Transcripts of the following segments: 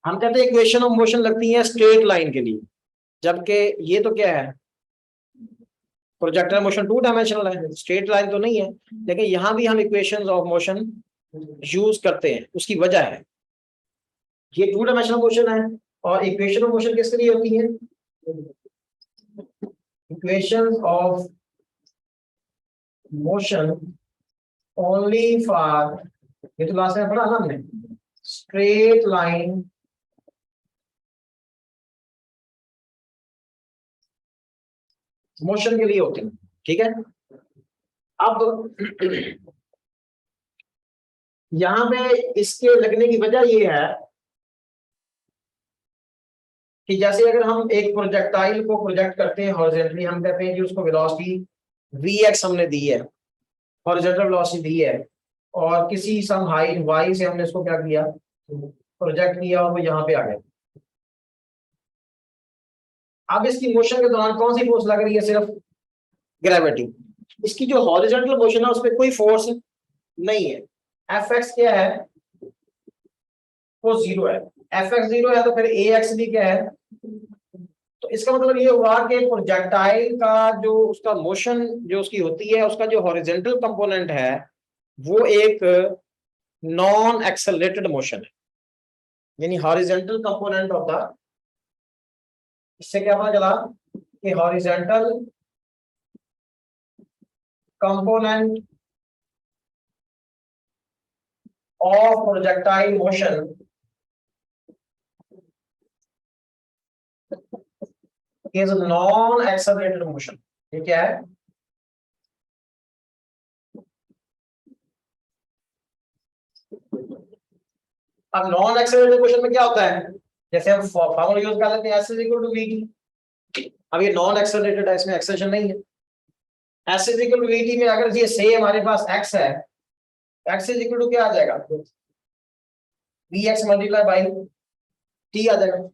हम कहते हैं इक्वेशन ऑफ मोशन लगती है स्ट्रेट लाइन के लिए, जबकि ये तो क्या है, प्रोजेक्टाइल मोशन 2 डायमेंशनल है, स्ट्रेट लाइन तो नहीं है। लेकिन यहां भी हम इक्वेशंस ऑफ मोशन यूज करते हैं, उसकी वजह है ये 2 डायमेंशनल मोशन है। और इक्वेशन ऑफ मोशन किसके लिए होती है? Equations of motion only for, ये तो लास्ट में पढ़ा ना हमने, स्ट्रेट लाइन मोशन के लिए होते हैं। ठीक है, अब यहां पे इसके लगने की वजह ये है कि जैसे अगर हम एक प्रोजेक्टाइल को प्रोजेक्ट करते हैं हॉरिजॉन्टली, हम कहते हैं कि उसको वेलोसिटी vx हमने दी है, हॉरिजॉन्टल वेलोसिटी दी है, और किसी सम हाइट y से हमने इसको क्या किया, प्रोजेक्ट किया, और वो यहाँ पे आ गया। अब इसकी मोशन के दौरान कौन सी फोर्स लग रही है? सिर्फ ग्रेविटी। इसकी जो हॉरिजॉन्टल मोशन है उस पर कोई फोर्स नहीं है। एफ एक्स क्या है? वो 0 है। एफ एक्स 0 है तो फिर ए एक्स भी क्या है? तो इसका मतलब ये हुआ कि प्रोजेक्टाइल का जो उसका मोशन जो उसकी होती है, उसका जो हॉरिजॉन्टल कंपोनेंट है वो एक नॉन एक्सेलरेटेड मोशन है, यानी हॉरिजॉन्टल कंपोनेंट होता। इससे क्या पता चला कि horizontal component of projectile motion is non accelerated motion. ये क्या है? अब नॉन एक्सेलरेटेड मोशन में क्या होता है, जैसे हम फॉर्मूला यूज कर लेते हैं s इक्वल टू vt। अब ये नॉन एक्सेलरेटेड है, इसमें एक्सेलरेशन नहीं है। s इक्वल टू vt में अगर ये से हमारे पास x है, x इक्वल टू क्या आ जाएगा? vx मल्टीप्लाई बाई t आ जाएगा।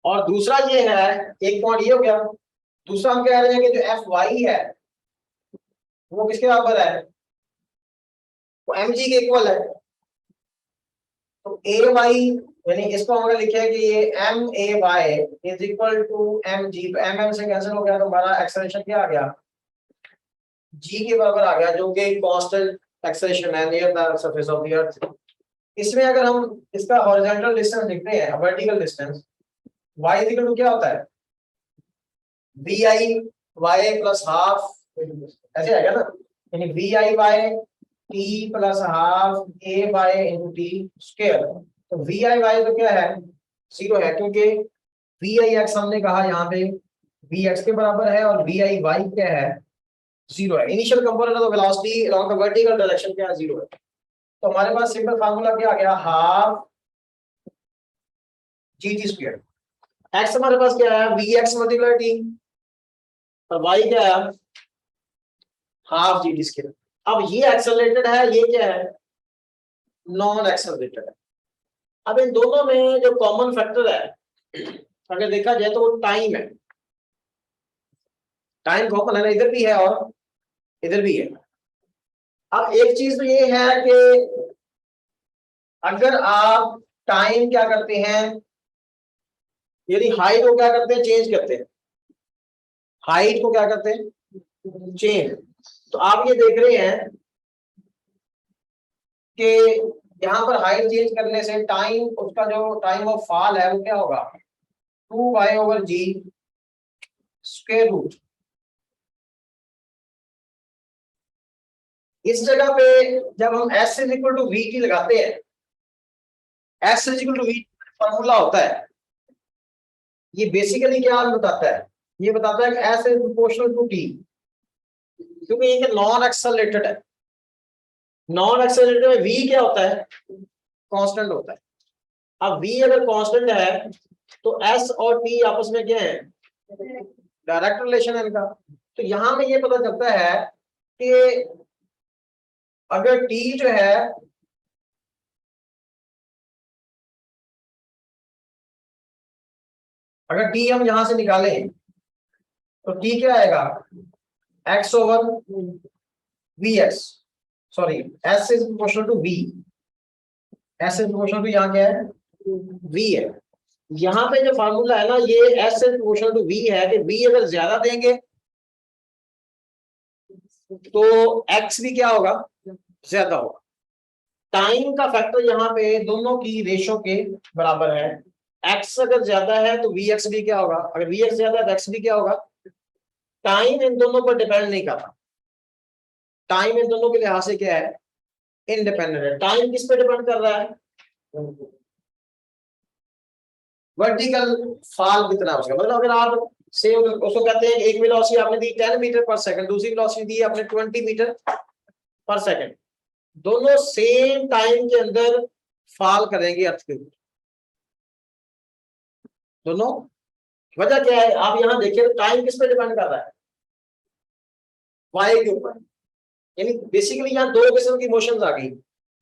और दूसरा ये है, एक पॉइंट ये हो गया। दूसरा हम कह रहे हैं कि जो एफ वाई है वो किसके बराबर है? वो एम जी के इक्वल है। तो ए वाई, यानी इसको हमने लिखा है कि ये M A Y is equal to M G. तो एम एम से कैंसिल हो गया, तो हमारा एक्सेलरेशन क्या आ गया? जी के बराबर आ गया, जो कि कांस्टेंट एक्सेलरेशन है near the surface of the earth. इसमें अगर हम इसका हॉरिजॉन्टल डिस्टेंस लिखते हैं, vertical distance, y is equal to क्या होता है? V I Y plus half, ऐसे आएगा ना, यानी V I Y T plus half A Y into T square. तो वी आई वाई तो क्या है? 0 है, क्योंकि वी आई एक्स हमने कहा यहाँ पे वी एक्स के बराबर है, और वी आई वाई क्या है? 0 है। Initial component of velocity along the vertical direction क्या है? 0 है। तो हमारे पास सिंपल फार्मूला क्या आ गया? Half G T square. X हमारे पास क्या है? वी एक्स मल्टीप्लाई टी, और वाई क्या है? Half G T square. अब ये एक्सेलरेटेड है, ये क्या है? नॉन एक्सेलरेटेड है। अब इन दोनों में जो कॉमन फैक्टर है अगर देखा जाए तो वो टाइम है। टाइम कॉमन है ना, इधर भी है और इधर भी है। अब एक चीज तो ये है कि अगर आप टाइम क्या करते हैं, यदि हाइट को क्या करते हैं? चेंज करते हैं। हाइट को क्या करते हैं? चेंज। तो आप ये देख रहे हैं कि यहाँ पर हाइट चेंज करने से टाइम, उसका जो टाइम ऑफ फॉल है वो क्या होगा? 2y/g square root. इस जगह पे जब हम s is equal to V T लगाते हैं, s is equal to V formula होता है, ये बेसिकली क्या बताता है? ये बताता है कि s is proportional to t, क्योंकि ये नॉन एक्सेलरेटेड है। नॉन एक्सेलरेटेड में v क्या होता है? कांस्टेंट होता है। अब v अगर कांस्टेंट है तो s और t आपस में क्या है? डायरेक्ट रिलेशन है इनका। तो यहां में ये पता चलता है कि अगर t जो है अगर t हम यहां से निकालें तो t क्या आएगा? x over V X, sorry s is proportional to v। S is proportional to, यहाँ क्या है, v है। यहाँ पे जो फार्मूला है ना, ये S is proportional to v है कि v अगर ज्यादा देंगे तो x भी क्या होगा, ज्यादा होगा। टाइम का फैक्टर यहाँ पे दोनों की रेशो के बराबर है। x अगर ज्यादा है तो vx भी क्या होगा, अगर vx ज्यादा है तो x भी क्या होगा। टाइम इन दोनों पर डिपेंड नहीं करता, टाइम इन दोनों के लिहाज से क्या है, इंडिपेंडेंट है। टाइम किस पे डिपेंड कर रहा है, वर्टिकल फॉल कितना है उसका, मतलब अगर आप से उसको कहते हैं एक वेलोसिटी आपने दी 10 मीटर पर सेकंड, दूसरी वेलोसिटी दी आपने 20 मीटर पर सेकंड, दोनों सेम टाइम के अंदर फॉल करेंगे अर्थ के ऊपर, दोनों। वजह क्या है, आप यहां देखिए टाइम किस पे डिपेंड कर रहा है, वाई के ऊपर। यानी बेसिकली यहाँ दो किस्म की मोशंस आ गई।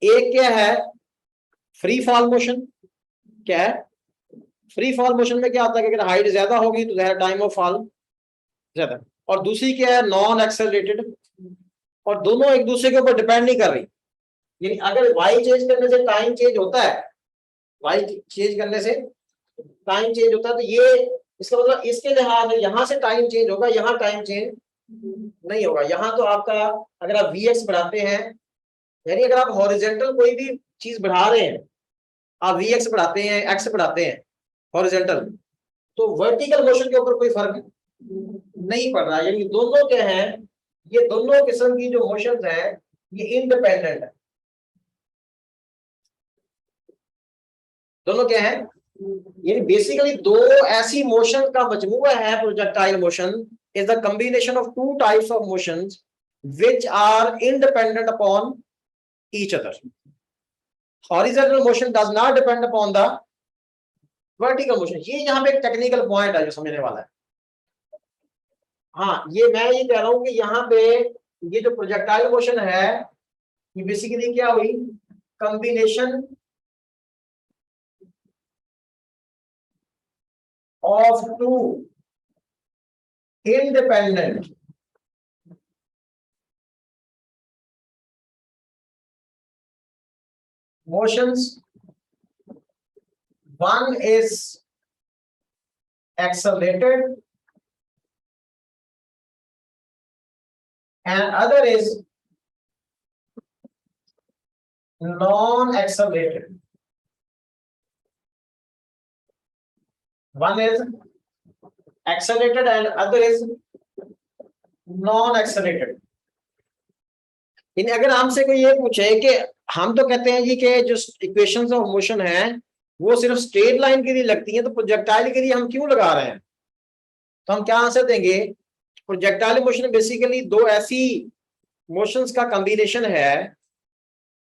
एक क्या है, फ्री फॉल मोशन। क्या है, फ्री फॉल मोशन में क्या होता है कि अगर हाइट ज्यादा होगी तो टाइम ऑफ फॉल ज्यादा। और दूसरी क्या है, नॉन एक्सेलरेटेड, और दोनों एक दूसरे के ऊपर डिपेंड नहीं कर रही। यानी अगर वाई चेंज करने से टाइम चेंज होता है, वाई चेंज करने से टाइम चेंज होता है, तो ये इसका मतलब इसके लिहाज से यहां से टाइम चेंज होगा, यहाँ टाइम चेंज नहीं होगा। यहाँ तो आपका अगर आप वी बढ़ाते हैं, यानी अगर आप हॉरिजेंटल कोई भी चीज बढ़ा रहे हैं, आप वी बढ़ाते हैं, एक्स बढ़ाते हैं हॉरिजेंटल, तो वर्टिकल मोशन के ऊपर कोई फर्क नहीं पड़ रहा। यानी दोनों क्या है, ये दोनों किस्म की जो मोशंस है ये इंडिपेंडेंट है। दोनों क्या है, यानी बेसिकली दो ऐसी मोशन का मजमूआ है। Projectile motion is the combination of two types of motions which are independent upon each other. Horizontal motion does not depend upon the vertical motion. ये यहाँ पे एक टेक्निकल पॉइंट है जो समझने वाला है। हाँ, ये मैं ये कह रहा हूं कि यहाँ पे ये जो प्रोजेक्टाइल मोशन है ये बेसिकली क्या हुई, combination of two independent motions. One is accelerated and other is non-accelerated. One is accelerated and other is non-accelerated. इन अगर हमसे कोई ये पूछे कि हम तो कहते हैं जी कि जो इक्वेशंस ऑफ मोशन है वो सिर्फ स्ट्रेट लाइन के लिए लगती हैं, तो प्रोजेक्टाइल के लिए हम क्यों लगा रहे हैं, तो हम क्या आंसर देंगे। प्रोजेक्टाइल मोशन बेसिकली दो ऐसी मोशंस का कॉम्बिनेशन है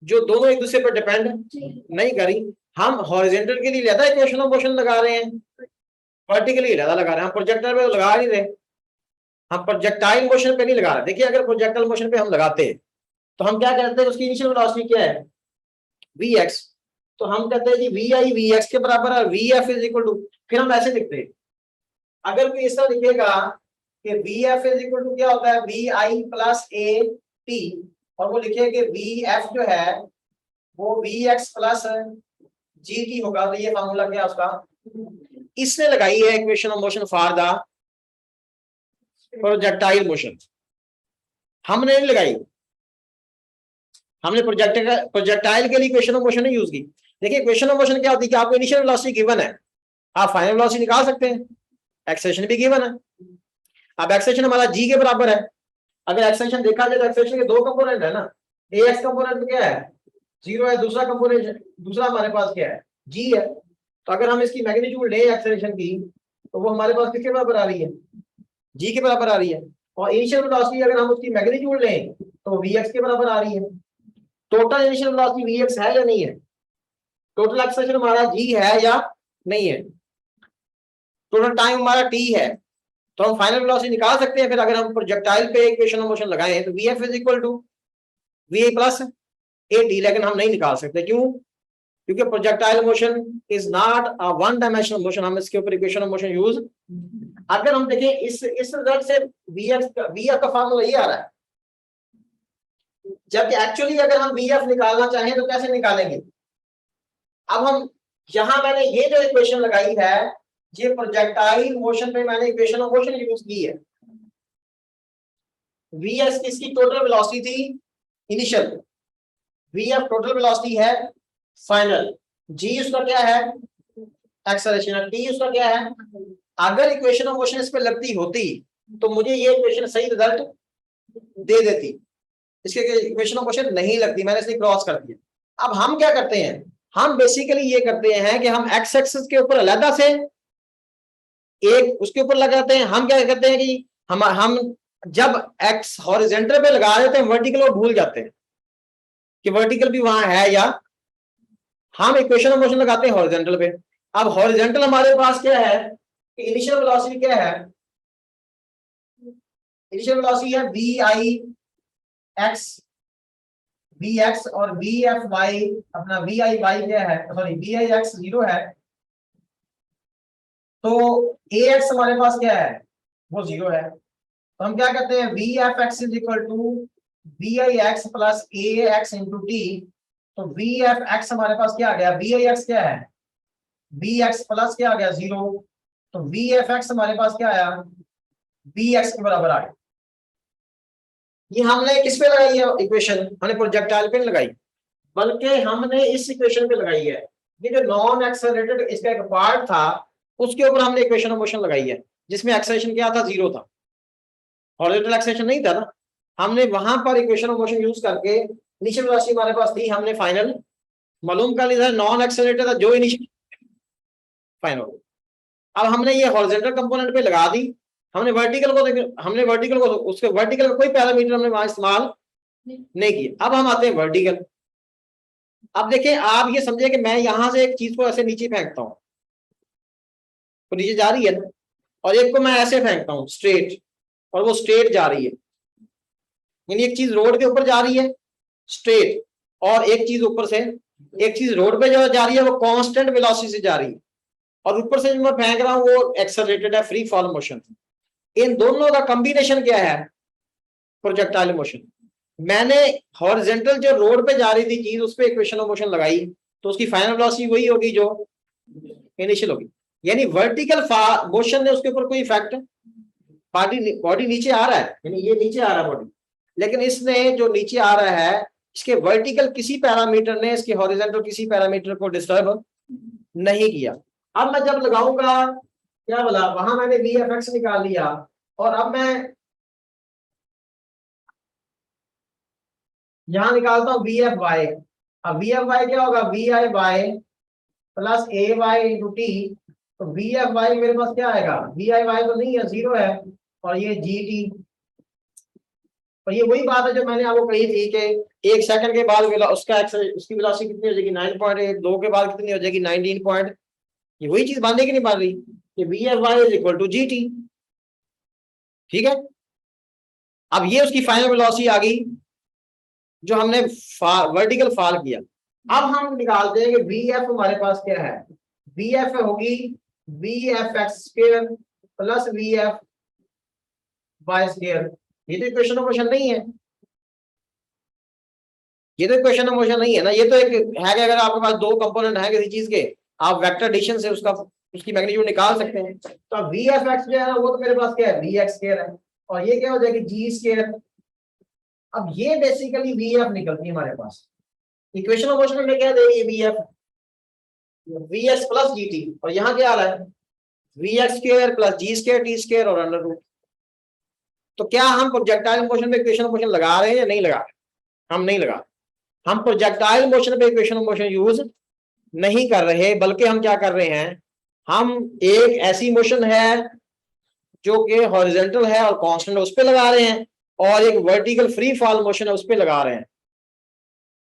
जो दोनों एक दूसरे पर डिपेंड नहीं करी। हम हॉरिजॉन्टल के लिए ज्यादा इक्वेशन ऑफ मोशन लगा रहे हैं, वर्टिकली ज्यादा लगा रहे हैं। हम प्रोजेक्टाइल पे तो लगा नहीं रहे, हम प्रोजेक्टाइल मोशन पे नहीं लगा रहे। देखिए अगर प्रोजेक्टाइल मोशन पे हम लगाते हैं तो हम क्या करते हैं, उसकी इनिशियल वेलोसिटी क्या है, vx, तो हम कहते हैं जी vi vx के बराबर है, vf इज इक्वल टू, फिर हम ऐसे लिखते हैं। अगर कोई ऐसा लिखेगा कि vf इज इक्वल टू क्या होता है, vi प्लस a t, और वो लिखे कि vf जो है वो vx प्लस gt होगा, तो ये फार्मूला क्या है उसका, इसने लगाई है equation of motion for the projectile motion, हमने नहीं लगाई। हमने प्रोजेक्टाइल के लिए इक्वेशन ऑफ मोशन नहीं यूज की। देखिए इक्वेशन ऑफ मोशन क्या होती है कि आपको इनिशियल वेलोसिटी गिवन है, आप फाइनल वेलोसिटी निकाल सकते हैं, एक्सेलेरेशन भी गिवन है। अब एक्सेलेरेशन हमारा g के बराबर है। अगर एक्सेलेरेशन देखा जाए तो एक्सेलेरेशन के दो कंपोनेंट है ना, ax कंपोनेंट क्या है, 0 है, दूसरा कंपोनेंट दूसरा हमारे पास क्या है, g है। तो अगर हम इसकी मैग्नीट्यूड लें एक्सेलेरेशन की तो वो हमारे पास किसके बराबर आ रही है, g के बराबर आ रही है। और इनिशियल वेलोसिटी अगर हम उसकी मैग्नीट्यूड लें तो vx के बराबर आ रही है। टोटल इनिशियल वेलोसिटी vx है या नहीं है, टोटल एक्सेलरेशन हमारा g है या नहीं है, टोटल टाइम हमारा t है, तो हम फाइनल वेलोसिटी निकाल सकते हैं। फिर अगर हम प्रोजेक्टाइल पे इक्वेशन ऑफ मोशन लगाएं तो vf is equal to va plus at, लेकिन हम नहीं निकाल सकते, क्यों, क्योंकि projectile motion is not a one dimensional motion, हम इसके ऊपर इक्वेशन ऑफ मोशन यूज। अगर हम देखें इस रिजल्ट से vf का फार्मूला ये आ रहा है, जबकि एक्चुअली अगर हम vf निकालना चाहें तो कैसे निकालेंगे, अब हम यहां मैंने ये जो इक्वेशन लगाई है, ये प्रोजेक्टाइल मोशन पे मैंने इक्वेशन ऑफ मोशन यूज की है। वीएस इसकी टोटल वेलोसिटी थी इनिशियल, वीएफ टोटल वेलोसिटी है फाइनल, जी उसका क्या है एक्सेलरेशन, टी उसका क्या है। अगर इक्वेशन ऑफ मोशन इस पे लगती होती तो मुझे ये इक्वेशन सही रिजल्ट दे देती, इसके इक्वेशन ऑफ मोशन नहीं लगती, मैंने इसे क्रॉस कर दिया। अब हम क्या करते हैं, हम बेसिकली ये करते हैं कि हम एक्स एक्सिस के ऊपर अलग से एक उसके ऊपर लगाते हैं। हम क्या करते हैं कि हम जब एक्स हॉरिजॉन्टल पे लगा देते हैं, वर्टिकल वो भूल जाते हैं कि वर्टिकल भी वहां है, या हम इक्वेशन ऑफ मोशन लगाते हैं हॉरिजॉन्टल पे। अब हॉरिजॉन्टल हमारे पास क्या है कि इनिशियल वेलोसिटी क्या है, इनिशियल वेलोसिटी है V I X, V X और वी एफ वाई, अपना वी आई वाई क्या है, सॉरी वी आई एक्स 0 है, तो ए एक्स हमारे पास क्या है वो 0 है। तो हम क्या कहते हैं, V F X is equal to V I X plus A X into T. तो वी एफ एक्स हमारे पास क्या आ गया, वी आई एक्स क्या है वी एक्स प्लस क्या आ गया 0, तो वी एफ एक्स हमारे पास क्या आया वी एक्स के बराबर आ गया। ये हमने किस पे लगाई है इक्वेशन, हमने प्रोजेक्टाइल पे लगाई, बल्कि हमने इस इक्वेशन पे लगाई है। ये जो नॉन एक्सेलरेटेड इसका एक पार्ट था उसके ऊपर हमने इक्वेशन ऑफ मोशन लगाई है, जिसमें एक्सेलरेशन क्या था 0 था, हॉरिजॉन्टल एक्सेलरेशन नहीं था ना। हमने वहां पर इक्वेशन ऑफ मोशन यूज करके इनिशियल वेलोसिटी हमारे पास थी, हमने फाइनल मालूम कर लिया, नॉन एक्सेलरेटेड था जो इनिशियल फाइनल। अब हमने ये हॉरिजॉन्टल कंपोनेंट पे लगा दी, हमने वर्टिकल को उसके वर्टिकल का कोई पैरामीटर हमने वहां इस्तेमाल नहीं किया। अब हम आते हैं वर्टिकल। अब देखें, आप ये समझे कि मैं यहां से एक चीज को ऐसे नीचे फेंकता हूं तो नीचे जा रही है ना, और एक को मैं ऐसे फेंकता हूं स्ट्रेट और वो स्ट्रेट जा रही है, यानी एक चीज रोड के ऊपर जा रही है स्ट्रेट, और एक चीज ऊपर से, एक चीज रोड पे जो जा रही है वो कांस्टेंट वेलोसिटी से जा रही है, और ऊपर से जो मैं फेंक रहा हूं वो एक्सेलरेटेड है, फ्री फॉल मोशन। इन दोनों का कॉम्बिनेशन क्या है, प्रोजेक्टाइल मोशन। मैंने हॉरिजॉन्टल जो रोड पे जा रही थी चीज उस पे इक्वेशन ऑफ मोशन लगाई, तो उसकी फाइनल वेलोसिटी वही होगी जो इनिशियल होगी, यानी वर्टिकल मोशन ने उसके ऊपर कोई इफेक्ट, बॉडी नीचे आ रहा है, यानी ये नीचे आ रहा है बॉडी, लेकिन इसने जो नीचे आ रहा है इसके वर्टिकल किसी पैरामीटर ने इसके हॉरिजॉन्टल किसी पैरामीटर को डिस्टर्ब नहीं किया। अब मैं जब लगाऊंगा क्या बोला, वहां मैंने वी एफ एक्स निकाल लिया, और अब मैं यहां निकालता हूं वी एफ वाई। अब वी एफ वाई क्या होगा, V I Y plus A Y into T. तो वी एफ वाई मेरे पास क्या आएगा, वी आई वाई तो नहीं है 0 है, और ये जी टी, और ये वही बात है जो मैंने आपको कही थी कि 1 सेकंड के बाद उसका उसकी वेलोसिटी कितनी हो जाएगी 9.8, 2 के बाद कितनी हो जाएगी 19 पॉइंट, ये वही चीज बांधे की नहीं बांध रही कि V F Y is equal to G T. ठीक है, अब ये उसकी फाइनल वेलोसिटी आ गई जो हमने वर्टिकल फॉल किया। अब हम निकालते हैं कि वी एफ हमारे पास क्या है, वी एफ होगी V F X square plus V F Y square. ये तो इक्वेशन ऑफ मोशन नहीं है, ये तो इक्वेशन ऑफ मोशन नहीं है ना, ये तो एक है कि अगर आपके पास दो कंपोनेंट है किसी चीज के, आप वेक्टर एडिशन से उसकी मैग्नीट्यूड निकाल सकते हैं। तो अब वी एफ एक्स जो है वो तो मेरे पास क्या है वी एक्स स्क्वायर है, और ये क्या हो जाएगी जी स्क्वायर। अब ये बेसिकली वी एफ निकलती है हमारे पास, इक्वेशन ऑफ मोशन में क्या देगी V F V X plus G T, और यहाँ क्या आ रहा है V X square plus G square T square और अंडर रूट। तो क्या हम प्रोजेक्टाइल मोशन में इक्वेशन ऑफ मोशन लगा रहे हैं या नहीं लगा रहे, हम नहीं लगा, हम प्रोजेक्टाइल मोशन पे इक्वेशन ऑफ मोशन यूज नहीं कर रहे, बल्कि हम क्या कर रहे हैं, हम एक ऐसी मोशन है जो कि हॉरिजॉन्टल है और कांस्टेंट उस पे लगा रहे हैं, और एक वर्टिकल फ्री फॉल मोशन है उस पे लगा रहे हैं।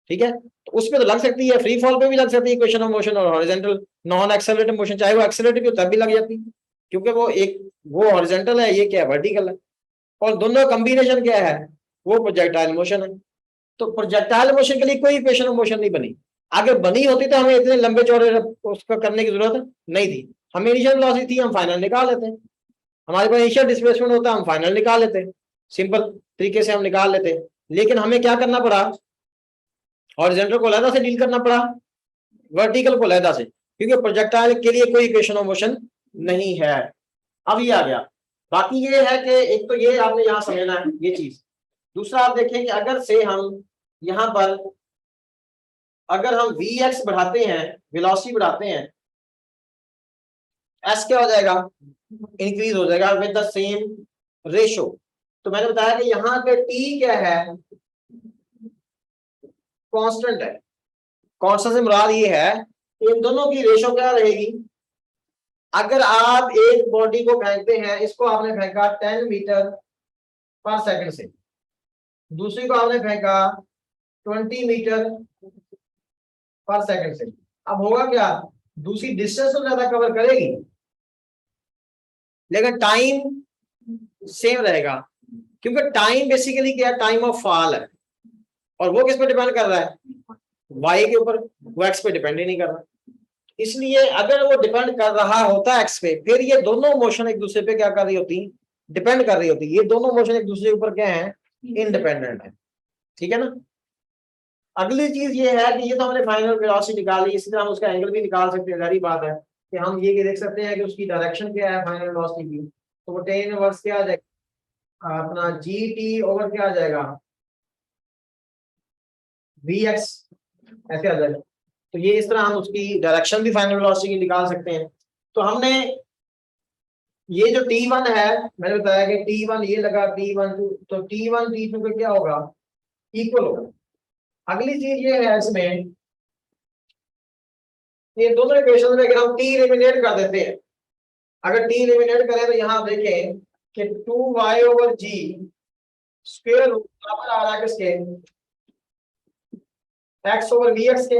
ठीक है, तो उस पे तो लग सकती है, फ्री फॉल पे भी लग सकती है इक्वेशन ऑफ मोशन, और हॉरिजॉन्टल नॉन एक्सेलरेटेड मोशन चाहे वो एक्सेलरेटेड भी हो तब भी लग जाती है, क्योंकि वो हॉरिजॉन्टल है, ये क्या है वर्टिकल है, और दोनों का कॉम्बिनेशन क्या है वो प्रोजेक्टाइल मोशन है। तो प्रोजेक्टाइल मोशन के लिए कोई इक्वेशन ऑफ मोशन नहीं बनी, अगर बनी होती तो हमें इतने लंबे चौड़े उसका करने की जरूरत नहीं थी। हमें इनिशियल वेलोसिटी थी, हम फाइनल निकाल लेते हैं, हमारे पास इनिशियल डिस्प्लेसमेंट होता है हम फाइनल निकाल लेते हैं, सिंपल तरीके से हम निकाल लेते हैं। लेकिन हमें क्या करना पड़ा, हॉरिजॉन्टल को अलग से डील करना पड़ा, वर्टिकल को अलहदा से, क्योंकि प्रोजेक्टाइल के लिए कोई इक्वेशन ऑफ मोशन नहीं है। अब ये आ गया। बाकी ये है कि एक तो ये आपने यहां समझना है ये चीज। दूसरा आप देखें कि अगर से हम यहां पर अगर हम Vx बढ़ाते हैं, वेलोसिटी बढ़ाते हैं, एस क्या हो जाएगा, इंक्रीज हो जाएगा विद द सेम रेशो। तो मैंने बताया कि यहाँ पे टी क्या है, कांस्टेंट है। कांस्टेंट से मुराद ये है कि इन दोनों की रेशो क्या रहेगी। अगर आप एक बॉडी को फेंकते हैं, इसको आपने फेंका 10 मीटर पर सेकंड से, दूसरी को आपने फेंका 20 मीटर पर सेकंड से, अब होगा क्या, दूसरी डिस्टेंस तो ज्यादा कवर करेगी लेकिन टाइम सेम रहेगा, क्योंकि टाइम बेसिकली क्या है, टाइम ऑफ फॉल है, और वो किस पे डिपेंड कर रहा है, वाई के ऊपर, वो एक्स पे डिपेंड ही नहीं कर रहा। इसलिए अगर वो डिपेंड कर रहा होता एक्स पे, फिर ये दोनों मोशन एक दूसरे पे क्या कर रही होती, डिपेंड कर रही होती। ये दोनों मोशन एक दूसरे के ऊपर क्या है, इंडिपेंडेंट है। ठीक है ना। अगली चीज ये है कि ये तो हमने फाइनल वेलोसिटी निकाली, इसी तरह हम उसका एंगल भी निकाल सकते हैं। जारी बात है कि हम ये देख सकते हैं कि उसकी डायरेक्शन क्या है फाइनल वेलोसिटी की, तो वो टेन इनवर्स क्या आ जाएगा, अपना जी टी ओवर क्या आ जाएगा, वी एक्स, ऐसे आ जाएगा। तो ये इस तरह हम उसकी डायरेक्शन भी फाइनल वेलोसिटी की निकाल सकते हैं। तो हमने ये जो T1 है, मैंने बताया कि T1 ये लगा, T1 तो T1 T2 पे क्या होगा, इक्वल होगा। अगली चीज ये है इसमें, ये दोनों इक्वेशन में अगर हम T एलिमिनेट कर देते हैं, अगर T एलिमिनेट करें तो यहाँ देखें कि 2y ओवर जी स्क्वायर बराबर आ रहा है किसके, x ओवर वी एक्स के।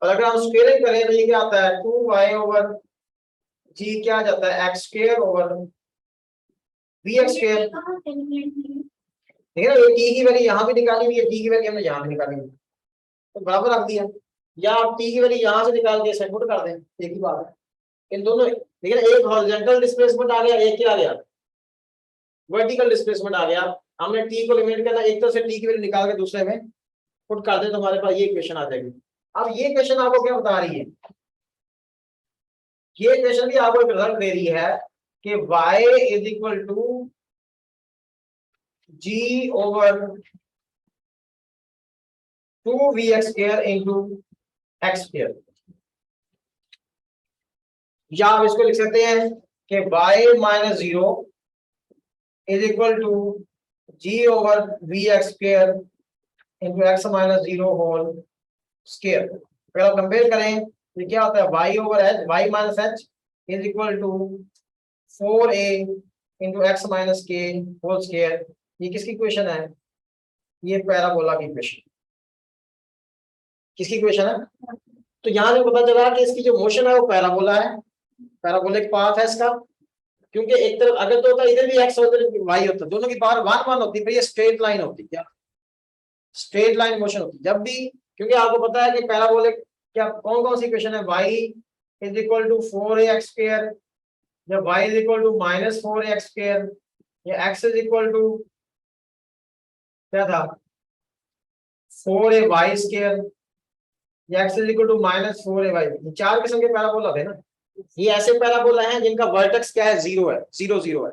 और अगर हम स्क्वायरिंग करें तो ये क्या आता है, 2y ओवर जी क्या आ जाता है, x square over V X square. ठीक है ना, ये t की वैल्यू यहाँ भी निकाली हुई है, t की वैल्यू हमने यहाँ भी निकाली हुई है, तो बराबर रख दिया। या आप t की वैल्यू यहाँ से निकाल के इसमें पुट कर दें, एक ही बात है इन दोनों। लेकिन एक हॉरिजॉन्टल डिस्प्लेसमेंट आ गया, एक क्या आ गया, वर्टिकल डिस्प्लेसमेंट आ गया। हमने t को लिमिट करना, एक तरफ से t की वैल्यू निकाल के दूसरे में पुट कर दे तो हमारे पास ये इक्वेशन आ जाएगी। अब ये इक्वेशन आपको क्या बता रही है, ये इक्वेशन भी आपको एक रिजल्ट दे रही है कि y is equal to G over 2vx square into X square. या आप इसको लिख सकते हैं कि y minus 0 is equal to G over V X square into X minus 0 whole square. अगर आप कंपेयर करें तो क्या होता है, y over H, y minus H is equal to 4a into X minus K whole square. ये किसकी equation है, ये पैराबोला की इक्वेशन। किसकी इक्वेशन है, तो यहां से पता चला कि इसकी जो मोशन है वो पैराबोला है, पैराबोलिक पाथ है इसका। क्योंकि एक तरफ अगर तो होता इधर भी एक्स होता है वाई होता, दोनों की पावर वन वन होती है, ये स्ट्रेट लाइन होती, क्या स्ट्रेट लाइन मोशन होती जब भी। क्योंकि आपको पता है कि पैराबोलिक क्या कौन कौन सी इक्वेशन है, y is equal to 4ax square, या y is equal to minus 4ax square, या x इज इक्वल टू क्या था 4ay स्क्वायर, या x is equal to minus 4ay। चार किस्म के पैराबोला थे ना। ये ऐसे पैराबोला हैं जिनका वर्टेक्स क्या है, जीरो है, जीरो जीरो है।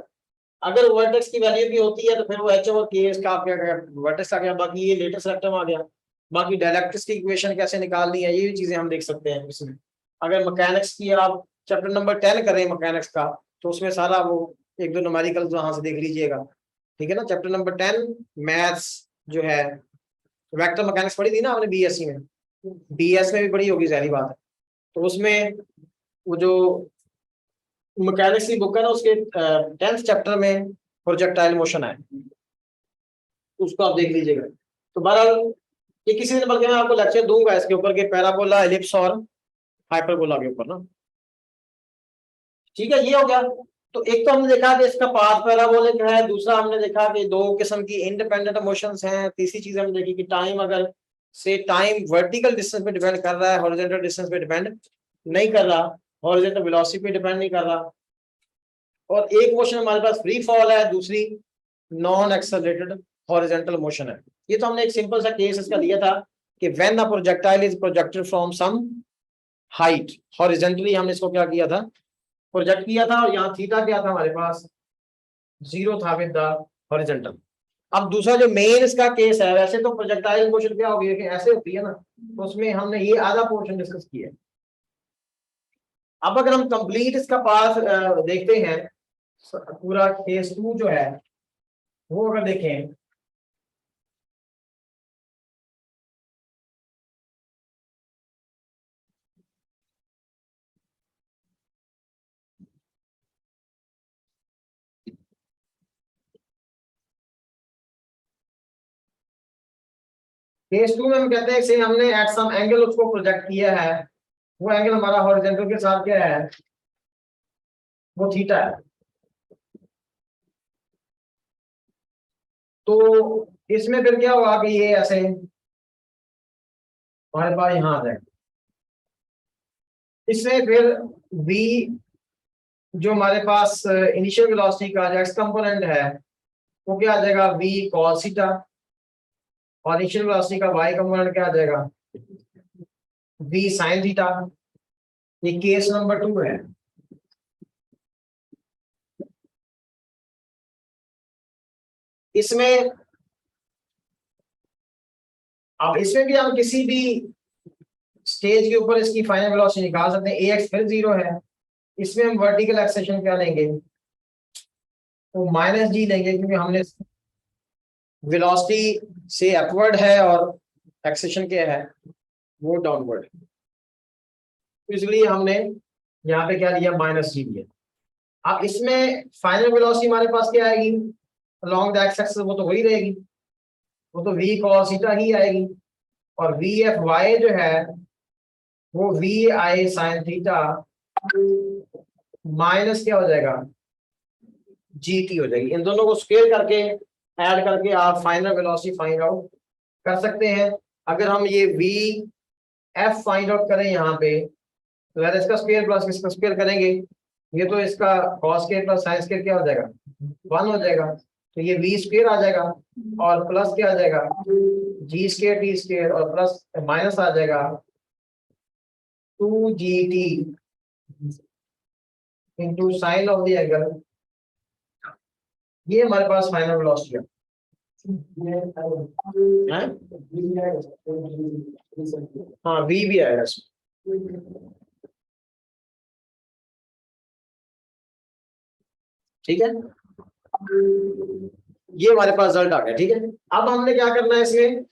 अगर वर्टेक्स की वैल्यू भी होती है तो फिर वो एच ओवर के इसका क्या वर्टेक्स आ गया। बाकी ये लेटेस्ट रेक्टम आ गया। बाकी डायरेक्ट्रिक्स की इक्वेशन कैसे निकालनी है, ये भी चीजें हम देख सकते हैं इसमें। अगर मैकेनिक्स की आप चैप्टर नंबर 10 करें मैकेनिक्स का, तो उसमें सारा वो एक दो न्यूमेरिकल वहां से देख लीजिएगा। ठीक है ना, चैप्टर नंबर 10 मैथ्स जो है, वेक्टर मैकेनिक्स पढ़ी थी ना आपने बीएससी में, बीएस में भी पढ़ी होगी जारी बात है। तो उसमें वो जो मैकेनिक्स की बुक है ना, उसके 10th चैप्टर में प्रोजेक्टाइल मोशन है, उसको आप देख लीजिएगा। तो बहरहाल ये किसी दिन बल्कि मैं आपको लेक्चर दूंगा इसके ऊपर के पैराबोला, एलिप्स और हाइपरबोला के ऊपर ना। ठीक है, ये हो गया। तो एक तो हमने देखा कि इसका पाथ पैराबोलिक है, दूसरा हमने देखा कि दो किस्म की इंडिपेंडेंट मोशंस हैं, तीसरी चीज हमने देखी कि टाइम अगर से टाइम वर्टिकल डिस्टेंस पे डिपेंड कर रहा है, हॉरिजॉन्टल डिस्टेंस पे डिपेंड नहीं कर रहा, हॉरिजॉन्टल वेलोसिटी पे डिपेंड नहीं कर रहा। और एक मोशन हमारे पास फ्री फॉल है, दूसरी नॉन एक्सेलरेटेड हॉरिजॉन्टल मोशन है। ये तो हमने एक सिंपल सा केस इसका दिया था कि when a projectile is projected from some height horizontally, हमने इसको क्या किया था, प्रोजेक्ट किया था, और यहाँ थीटा क्या था हमारे पास, 0 था विद द हॉरिजॉन्टल। अब दूसरा जो मेन इसका केस है, वैसे तो प्रोजेक्टाइल क्वेश्चन क्या होगी कि ऐसे होती है ना, तो उसमें हमने ये आधा पोर्शन डिस्कस किया है। अब अगर हम कंप्लीट इसका पास देखते हैं, पूरा केस 2 जो है वो अगर देखें, केस 2 में हम कहते हैं कि हमने एट सम एंगल उसको प्रोजेक्ट किया है, वो एंगल हमारा हॉरिजॉन्टल के साथ क्या है, वो थीटा है। तो इसमें फिर क्या होगा कि ये ऐसे हमारे पास यहाँ आ जाएगा, इसमें फिर v जो हमारे पास इनिशियल वेलोसिटी का जो एक्स कंपोनेंट है वो क्या आ जाएगा, v cos थीटा, और इनिशियल वेलोसिटी का y कंपोनेंट क्या आ जाएगा, v sin थीटा। ये केस नंबर 2 है। इसमें अब इसमें भी हम किसी भी स्टेज के ऊपर इसकी फाइनल वेलोसिटी निकाल सकते हैं, ax फिर 0 है। इसमें हम वर्टिकल एक्सेशन क्या लेंगे, तो -g लेंगे, क्योंकि हमने वेलोसिटी से अपवर्ड है और एक्सेशन क्या है, वो डाउनवर्ड है, तो इसलिए हमने यहाँ पे क्या लिया, -g लिया। अब इसमें फाइनल वेलोसिटी हमारे पास क्या आएगी अलोंग द एक्स एक्सिस, वो तो वही रहेगी, वो तो v cos थीटा ही आएगी, और vfy जो है वो vi sin थीटा माइनस क्या हो जाएगा, gt हो जाएगी। इन दोनों को स्केल करके ऐड करके आप फाइनल वेलोसिटी फाइंड आउट कर सकते हैं। अगर हम ये vf फाइंड आउट करें यहाँ पे, तो यार इसका स्क्वायर प्लस इसका स्क्वायर करेंगे, ये तो इसका cos square plus sin square क्या हो जाएगा, 1 हो जाएगा, तो ये v स्क्वायर आ जाएगा, और प्लस क्या आ जाएगा, g स्क्वायर t स्क्वायर, और प्लस माइनस आ जाएगा 2gt into sine of the angle. ये हमारे पास फाइनल वेलोसिटी है। हाँ v भी आएगा इसमें, ठीक है। ये हमारे पास रिजल्ट आ गया, ठीक है। अब हमने क्या करना है इसमें,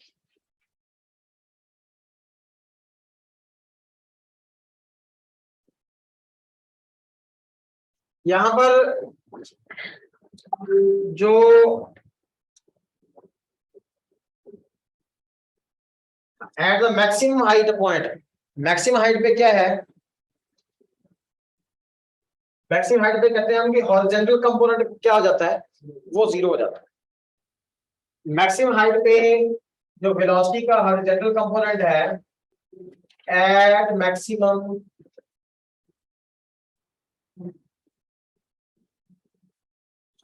यहां पर जो eight the maximum height point, maximum height पे क्या है, मैक्सिमम हाइट पे कहते हैं हम कि हॉरिजॉन्टल कंपोनेंट क्या हो जाता है, वो 0 हो जाता है। मैक्सिमम हाइट पे जो वेलोसिटी का हॉरिजॉन्टल कंपोनेंट है एट मैक्सिमम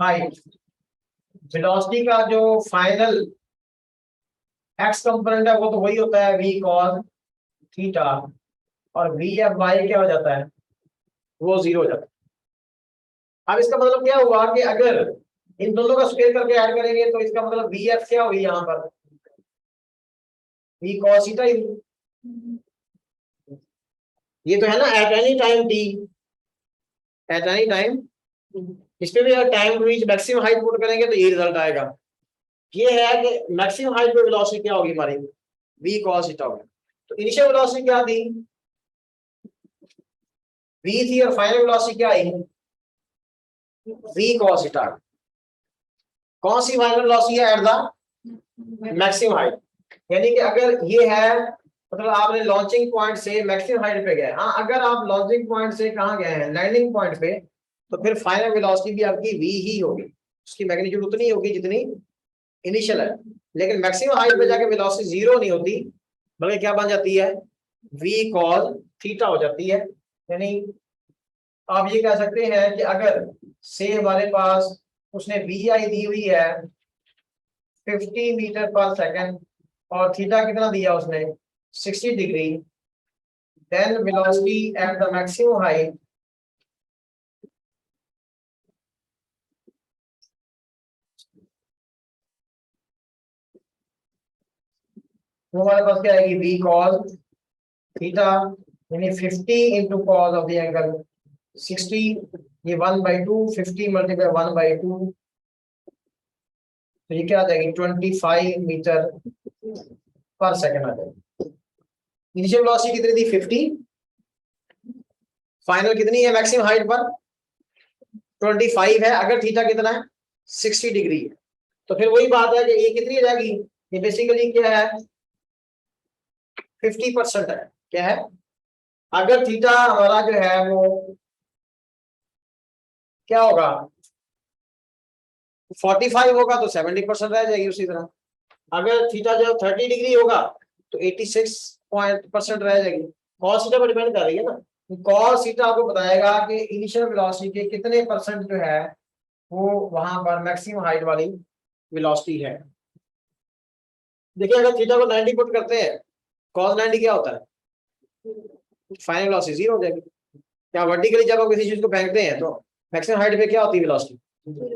हाइट, वेलोसिटी का जो फाइनल एक्स कंपोनेंट है वो तो वही होता है v cos थीटा, और vfy क्या हो जाता है, वो 0 हो जाता है। अब इसका मतलब क्या हुआ कि अगर इन दोनों का स्क्वायर करके ऐड करेंगे तो इसका मतलब vf क्या हुई, यहाँ पर v cos थीटा ही, ये तो है ना at any time t, at any time, इसमें भी अगर time to reach maximum height put करेंगे तो ये रिजल्ट आएगा। ये है कि मैक्सिमम हाइट पे वेलोसिटी क्या होगी हमारी, v cos थीटा होगी। तो इनिशियल वेलोसिटी क्या थी, v थी, और फाइनल वेलोसिटी क्या आई, v cos थीटा। कौन सी फाइनल वेलोसिटी है, एट द मैक्सिमम हाइट, यानी कि अगर ये है मतलब आपने लॉन्चिंग पॉइंट से मैक्सिमम हाइट पे गए, हाँ अगर आप लॉन्चिंग पॉइंट से कहाँ गए हैं, लैंडिंग पॉइंट पे, तो फिर फाइनल वेलोसिटी भी आपकी v ही होगी, उसकी मैग्नीट्यूड उतनी होगी जितनी इनिशियल है। लेकिन मैक्सिमम हाइट पे जाके वेलोसिटी 0 नहीं होती, बल्कि क्या बन जाती है, v cos थीटा हो जाती है। यानी आप ये कह सकते हैं कि अगर से हमारे पास उसने vi दी हुई है 50 मीटर पर सेकंड, और थीटा कितना दिया उसने 60 degree, then velocity at the maximum height तो हमारे पास क्या आएगी v cos थीटा, यानी 50 into cos of the angle 60, ये 1/2, 50 मल्टीप्लाई 1/2, तो ये क्या आ जाएगी 25 मीटर पर सेकंड आ जाएगी। इनिशियल वेलोसिटी कितनी थी 50, फाइनल कितनी है मैक्सिमम हाइट पर 25 है, अगर थीटा कितना है 60 डिग्री है। तो फिर वही बात है कि ये कितनी हो जाएगी, ये बेसिकली क्या है 50% है। क्या है, अगर थीटा हमारा जो है वो क्या होगा 45 होगा तो 70% रह जाएगी। उसी तरह अगर थीटा जो 30 डिग्री होगा तो 86% रह जाएगी। कॉस थीटा पर डिपेंड कर रही है ना, कॉस थीटा आपको बताएगा कि इनिशियल वेलोसिटी के कितने परसेंट जो है वो वहां पर मैक्सिमम हाइट वाली वेलोसिटी है। देखिए अगर थीटा को 90 पुट करते हैं, कॉस 90 क्या होता है, फाइनल वेलोसिटी 0 हो जाएगी। क्या वर्टिकली जब आप किसी चीज को फेंकते हैं तो मैक्सिमम हाइट पे क्या होती है वेलोसिटी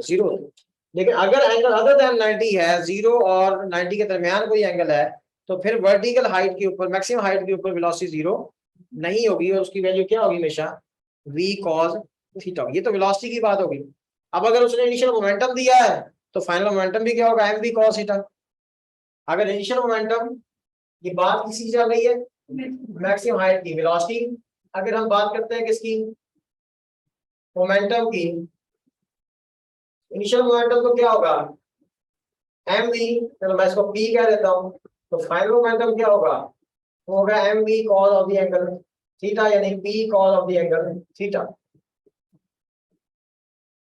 0 होती है। लेकिन अगर एंगल अदर देन 90 है, 0 और 90 के दरमियान कोई एंगल है, तो फिर वर्टिकल हाइट के ऊपर मैक्सिमम हाइट के ऊपर वेलोसिटी 0 नहीं होगी और उसकी वैल्यू क्या होगी हमेशा v cos थीटा। ये तो वेलोसिटी की बात होगी। अब अगर उसने इनिशियल मोमेंटम दिया है तो फाइनल मोमेंटम भी क्या होगा mv cos थीटा। अगर इनिशियल मोमेंटम, ये बात किसी चल रही है मैक्सिमम हाइट की वेलोसिटी, अगर हम बात करते हैं किसकी मोमेंटम की, इनिशियल मोमेंटम तो क्या होगा एम वी, चलो मैं इसको पी कह देता हूँ, तो फाइनल मोमेंटम क्या होगा वो होगा M V cos of the angle theta, यानी P cos of the angle theta.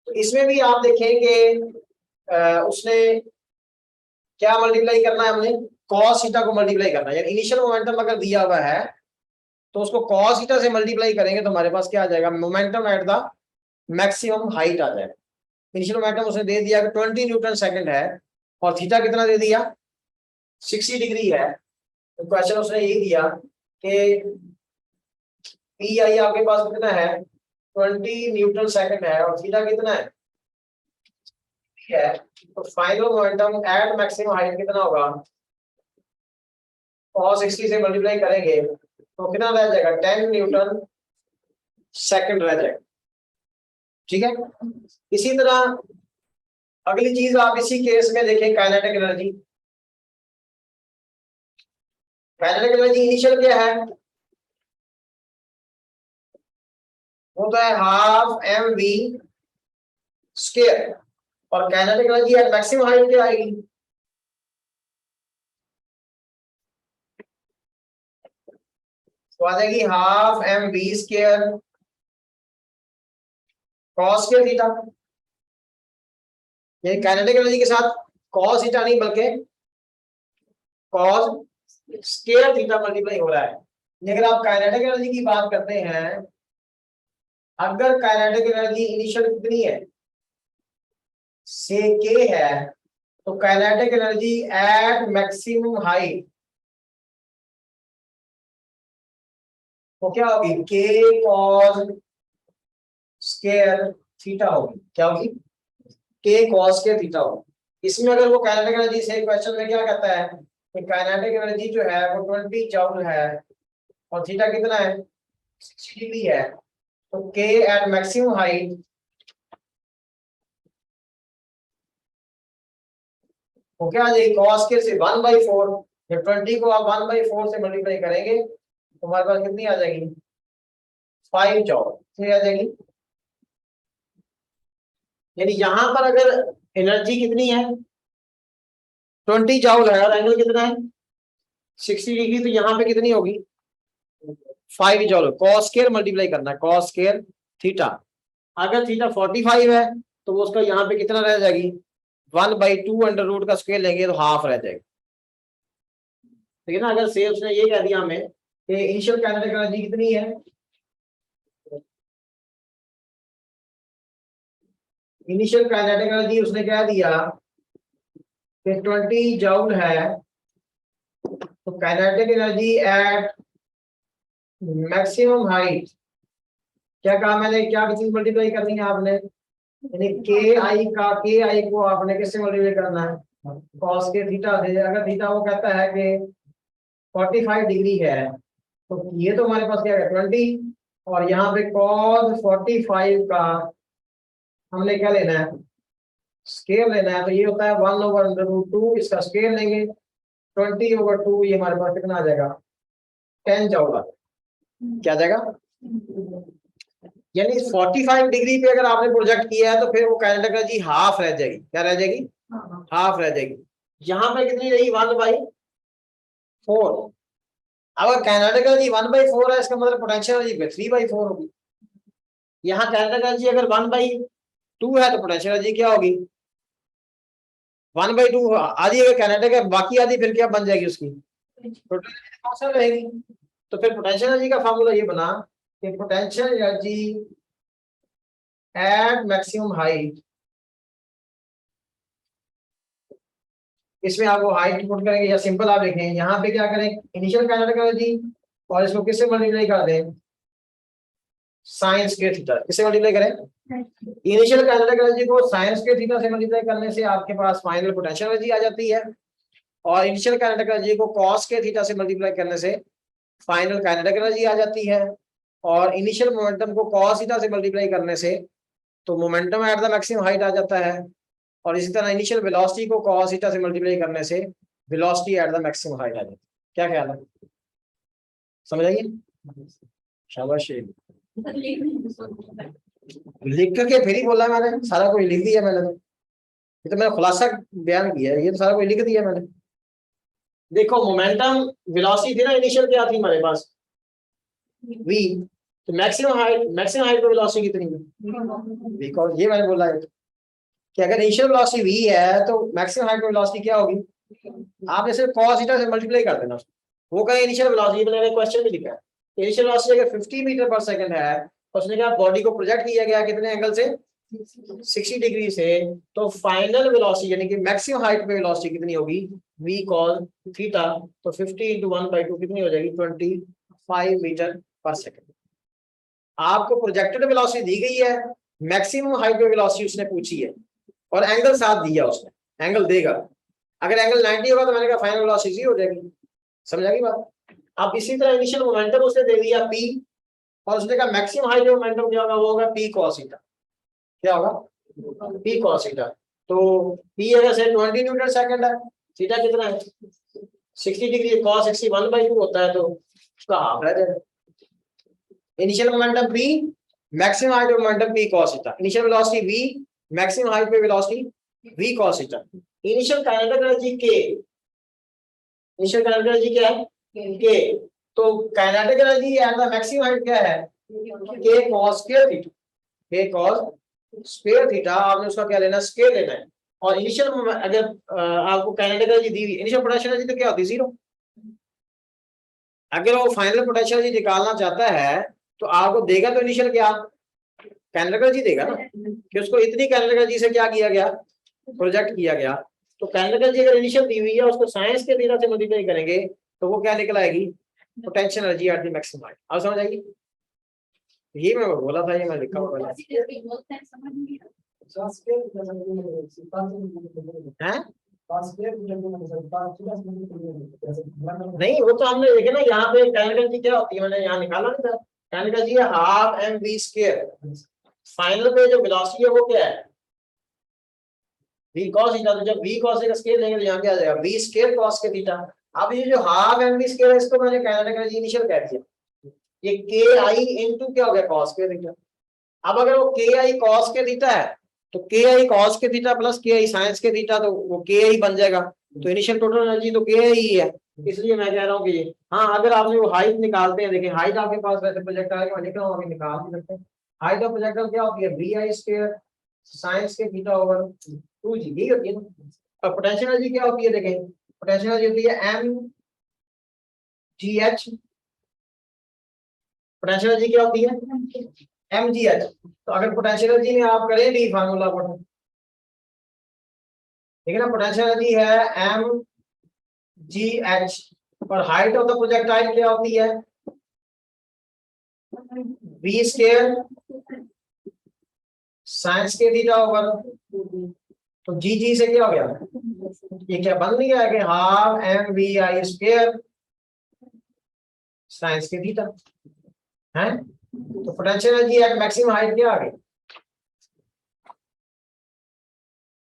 तो इसमें भी आप देखेंगे उसने क्या मल्टीप्लाई करना है, हमने कॉस थीटा को मल्टीप्लाई करना है। यानी इनिशियल मोमेंटम अगर दिया हुआ है तो उसको कॉस थीटा से मल्टीप्लाई करेंगे तो हमारे पास क्या आ जाएगा momentum at the maximum height आ जाएगा। इनिशियल मोमेंटम उसने दे दिया कि 20 न्यूटन सेकंड है और थीटा कितना दे दिया 60 डिग्री है। तो क्वेश्चन उसने यही दिया कि पी आई आपके पास कितना है 20 न्यूटन सेकंड है और थीटा कितना है, तो final momentum at maximum height कितना होगा, cos 60 से मल्टीप्लाई करेंगे तो कितना रह जाएगा 10 न्यूटन सेकंड रह जाएगा। ठीक है, इसी तरह अगली चीज आप इसी केस में देखें kinetic energy. Kinetic energy initial क्या है, वो तो है हाफ एम वी स्क्वायर, और kinetic energy at maximum height क्या आएगी, तो आ जाएगी half M V square cos square theta. ये काइनेटिक एनर्जी के साथ कॉस थीटा नहीं बल्कि कॉस स्क्वायर थीटा मल्टीप्लाई हो रहा है। लेकिन आप काइनेटिक एनर्जी की बात करते हैं, अगर काइनेटिक एनर्जी इनिशियल कितनी है से के है, तो kinetic energy at maximum height तो क्या होगी के कॉस स्क्वायर थीटा होगी। क्या होगी के कॉस स्क्वायर थीटा होगी। इसमें अगर वो काइनेटिक एनर्जी से क्वेश्चन में क्या कहता है कि काइनेटिक एनर्जी जो है वो 20 जूल है और थीटा कितना है 60 डिग्री है, तो के एट मैक्सिमम हाइट वो क्या आ जाएगी cos के से 1/4, जब 20 को आप 1/4 से मल्टीप्लाई करेंगे तो हमारे पास कितनी आ जाएगी 5 जूल आ जाएगी। यानी यहां पर अगर एनर्जी कितनी है 20 जूल है और एंगल कितना है 60 डिग्री, तो यहाँ पे कितनी होगी 5 जूल। cos स्क्वायर मल्टीप्लाई करना है cos स्क्वायर थीटा। अगर थीटा 45 है तो वो उसका यहाँ पे कितना रह जाएगी 1/2 अंडर रूट का स्क्वायर लेंगे तो हाफ रह जाएगा। ठीक है ना, अगर से उसने ये कह दिया हमें कि इनिशियल काइनेटिक एनर्जी कितनी है, इनिशियल काइनेटिक एनर्जी उसने क्या दिया कि 20 जूल है तो kinetic energy at maximum height, क्या कहा मैंने, क्या चीज मल्टीप्लाई करनी है आपने, यानी के आई को आपने किससे मल्टीप्लाई करना है, कॉस के थीटा से। अगर थीटा वो कहता है कि 45 डिग्री है, तो ये तो हमारे पास क्या है 20, और यहाँ पे कॉस 45 का हमने क्या लेना है, स्केल लेना है। तो ये होता है 1/√2, इसका स्केल लेंगे 20/2, ये हमारे पास कितना आ जाएगा 10 जाऊंगा, क्या जाएगा, यानी 45 डिग्री पे अगर आपने प्रोजेक्ट किया है तो फिर वो काइनेटिक एनर्जी हाफ रह जाएगी, क्या रह जाएगी, हाफ रह जाएगी। यहाँ पे कितनी रही 1/4। अगर काइनेटिक एनर्जी 1/4 है, इसका मतलब पोटेंशियल एनर्जी 3/4 होगी। यहाँ काइनेटिक एनर्जी अगर 1/2 है तो पोटेंशियल एनर्जी क्या होगी 1/2 आधी, अगर काइनेटिक है बाकी आधी फिर क्या बन जाएगी उसकी, पोटेंशियल रहेगी। तो फिर पोटेंशियल एनर्जी का फार्मूला ये बना कि potential energy at maximum height, इसमें आप वो हाइट पुट करेंगे या सिंपल आप लिखें, यहाँ पे क्या करें इनिशियल काइनेटिक एनर्जी और इसको किससे मल्टीप्लाई कर दें, साइंस के थीटा, किससे मल्टीप्लाई करें, इनिशियल काइनेटिक एनर्जी को साइंस के थीटा से मल्टीप्लाई करने से आपके पास फाइनल पोटेंशियल एनर्जी आ जाती है, और इनिशियल काइनेटिक एनर्जी को कॉस के थीटा से मल्टीप्लाई करने से फाइनल काइनेटिक एनर्जी आ जाती है, और इनिशियल मोमेंटम को कॉस थीटा से मल्टीप्लाई करने से तो momentum at the maximum height आ जाता है, और इसी तरह इनिशियल वेलोसिटी को cos थीटा से मल्टीप्लाई करने से velocity at the maximum height आ जाती है। क्या ख्याल है, समझ आइए, शाबाश। लिख के फिर ही बोला मैंने, सारा कुछ लिख दिया मैंने, ये तो मैंने खुलासा बयान किया है, ये तो सारा कुछ लिख दिया मैंने। देखो मोमेंटम वेलोसिटी थी ना इनिशियल, क्या थी हमारे पास v, तो मैक्सिमम हाइट पे वेलोसिटी कितनी है, बिकॉज ये मैंने बोला है कि अगर इनिशियल वेलोसिटी v है तो मैक्सिमम हाइट पे वेलोसिटी क्या होगी, आप इसे cos थीटा से मल्टीप्लाई कर देना, वो कहें इनिशियल वेलोसिटी, मैंने क्वेश्चन में लिखा है इनिशियल वेलोसिटी अगर 50 मीटर पर सेकंड है तो उसने कहा बॉडी को प्रोजेक्ट किया गया कितने एंगल से 60 डिग्री से, तो फाइनल वेलोसिटी यानी कि मैक्सिमम हाइट पे वेलोसिटी कितनी होगी v cos थीटा, तो 50 × 1/2 कितनी हो जाएगी 25 मीटर पर सेकंड। आपको प्रोजेक्टेड वेलोसिटी दी गई है, मैक्सिमम हाइट पे वेलोसिटी उसने पूछी है, और एंगल साथ दिया उसने, एंगल देगा, अगर एंगल 90 होगा तो मैंने कहा फाइनल वेलोसिटी हो जाएगी, समझ आ गई बात। अब इसी तरह इनिशियल मोमेंटम उसने दे दिया p, और उसने कहा मैक्सिमम हाइट मोमेंटम क्या होगा, वो होगा p cos थीटा, क्या होगा p cos थीटा। तो p अगर से 20 न्यूटन सेकंड है, थीटा कितना है 60 डिग्री, cos 60 1/2 होता है, तो उसका हाफ रह जाएगा। Initial momentum p, maximum height momentum p cos theta, initial velocity v, maximum height पे velocity v cos theta, initial kinetic energy k, initial kinetic energy क्या है k, तो kinetic energy at the maximum height क्या है k cos square theta, k cos square theta, आपने उसका क्या लेना स्क्वायर लेना है। और इनिशियल अगर आपको काइनेटिक एनर्जी दी हुई, इनिशियल पोटेंशियल एनर्जी तो क्या होती है 0, अगर वो फाइनल पोटेंशियल एनर्जी निकालना चाहता है तो आपको देगा तो इनिशियल क्या काइनेटिक एनर्जी देगा ना, कि उसको इतनी काइनेटिक एनर्जी से क्या किया गया प्रोजेक्ट किया गया। तो काइनेटिक एनर्जी अगर इनिशियल दी हुई है उसको साइंस के थीटा से मल्टीप्लाई करेंगे तो वो क्या निकल आएगी potential energy at the maximum height. अब समझ आएगी, ये मैं बोला था, ये मैं लिखा हुआ है, नहीं वो तो हमने देखे ना, यहाँ पे काइनेटिक एनर्जी क्या होती है, मैंने यहाँ निकाला नहीं था, काइनेटिक एनर्जी है हाफ mv स्क्वायर, फाइनल पे जो वेलोसिटी है वो क्या है v cos थीटा, तो जब v cos का स्क्वायर लेंगे तो यहाँ क्या आ जाएगा v स्क्वायर cos के थीटा। अब ये जो हाफ mv स्क्वायर है इसको मैंने काइनेटिक एनर्जी इनिशियल कह दिया, ये ki इनटू क्या हो गया cos के थीटा। अब अगर वो ki cos के थीटा है तो ki cos के थीटा प्लस ki साइंस के थीटा, तो वो ki बन जाएगा, तो इनिशियल टोटल एनर्जी तो ki ही है, इसलिए मैं कह रहा हूँ कि हाँ अगर आपने वो हाइट निकालते हैं, देखिए हाइट आपके पास वैसे प्रोजेक्टाइल में लिखा हुआ निकाल भी सकते हैं, हाइट ऑफ प्रोजेक्टाइल क्या होती है vi स्क्वायर साइंस के थीटा ओवर 2g, यही होती है ना। अब पोटेंशियल एनर्जी क्या होती है, देखें पोटेंशियल एनर्जी होती है mgh, पोटेंशियल एनर्जी क्या होती है mgh। तो अगर पोटेंशियल एनर्जी में आप करें डी फार्मूला पढ़ो, ठीक है ना, पोटेंशियल एनर्जी है mgh और हाइट ऑफ द प्रोजेक्टाइल क्या होती है, v square sine square theta over, तो जी से क्या हो गया, ये क्या बन गया है कि half M V I square sine square theta है। तो potential energy at maximum height क्या आ गई,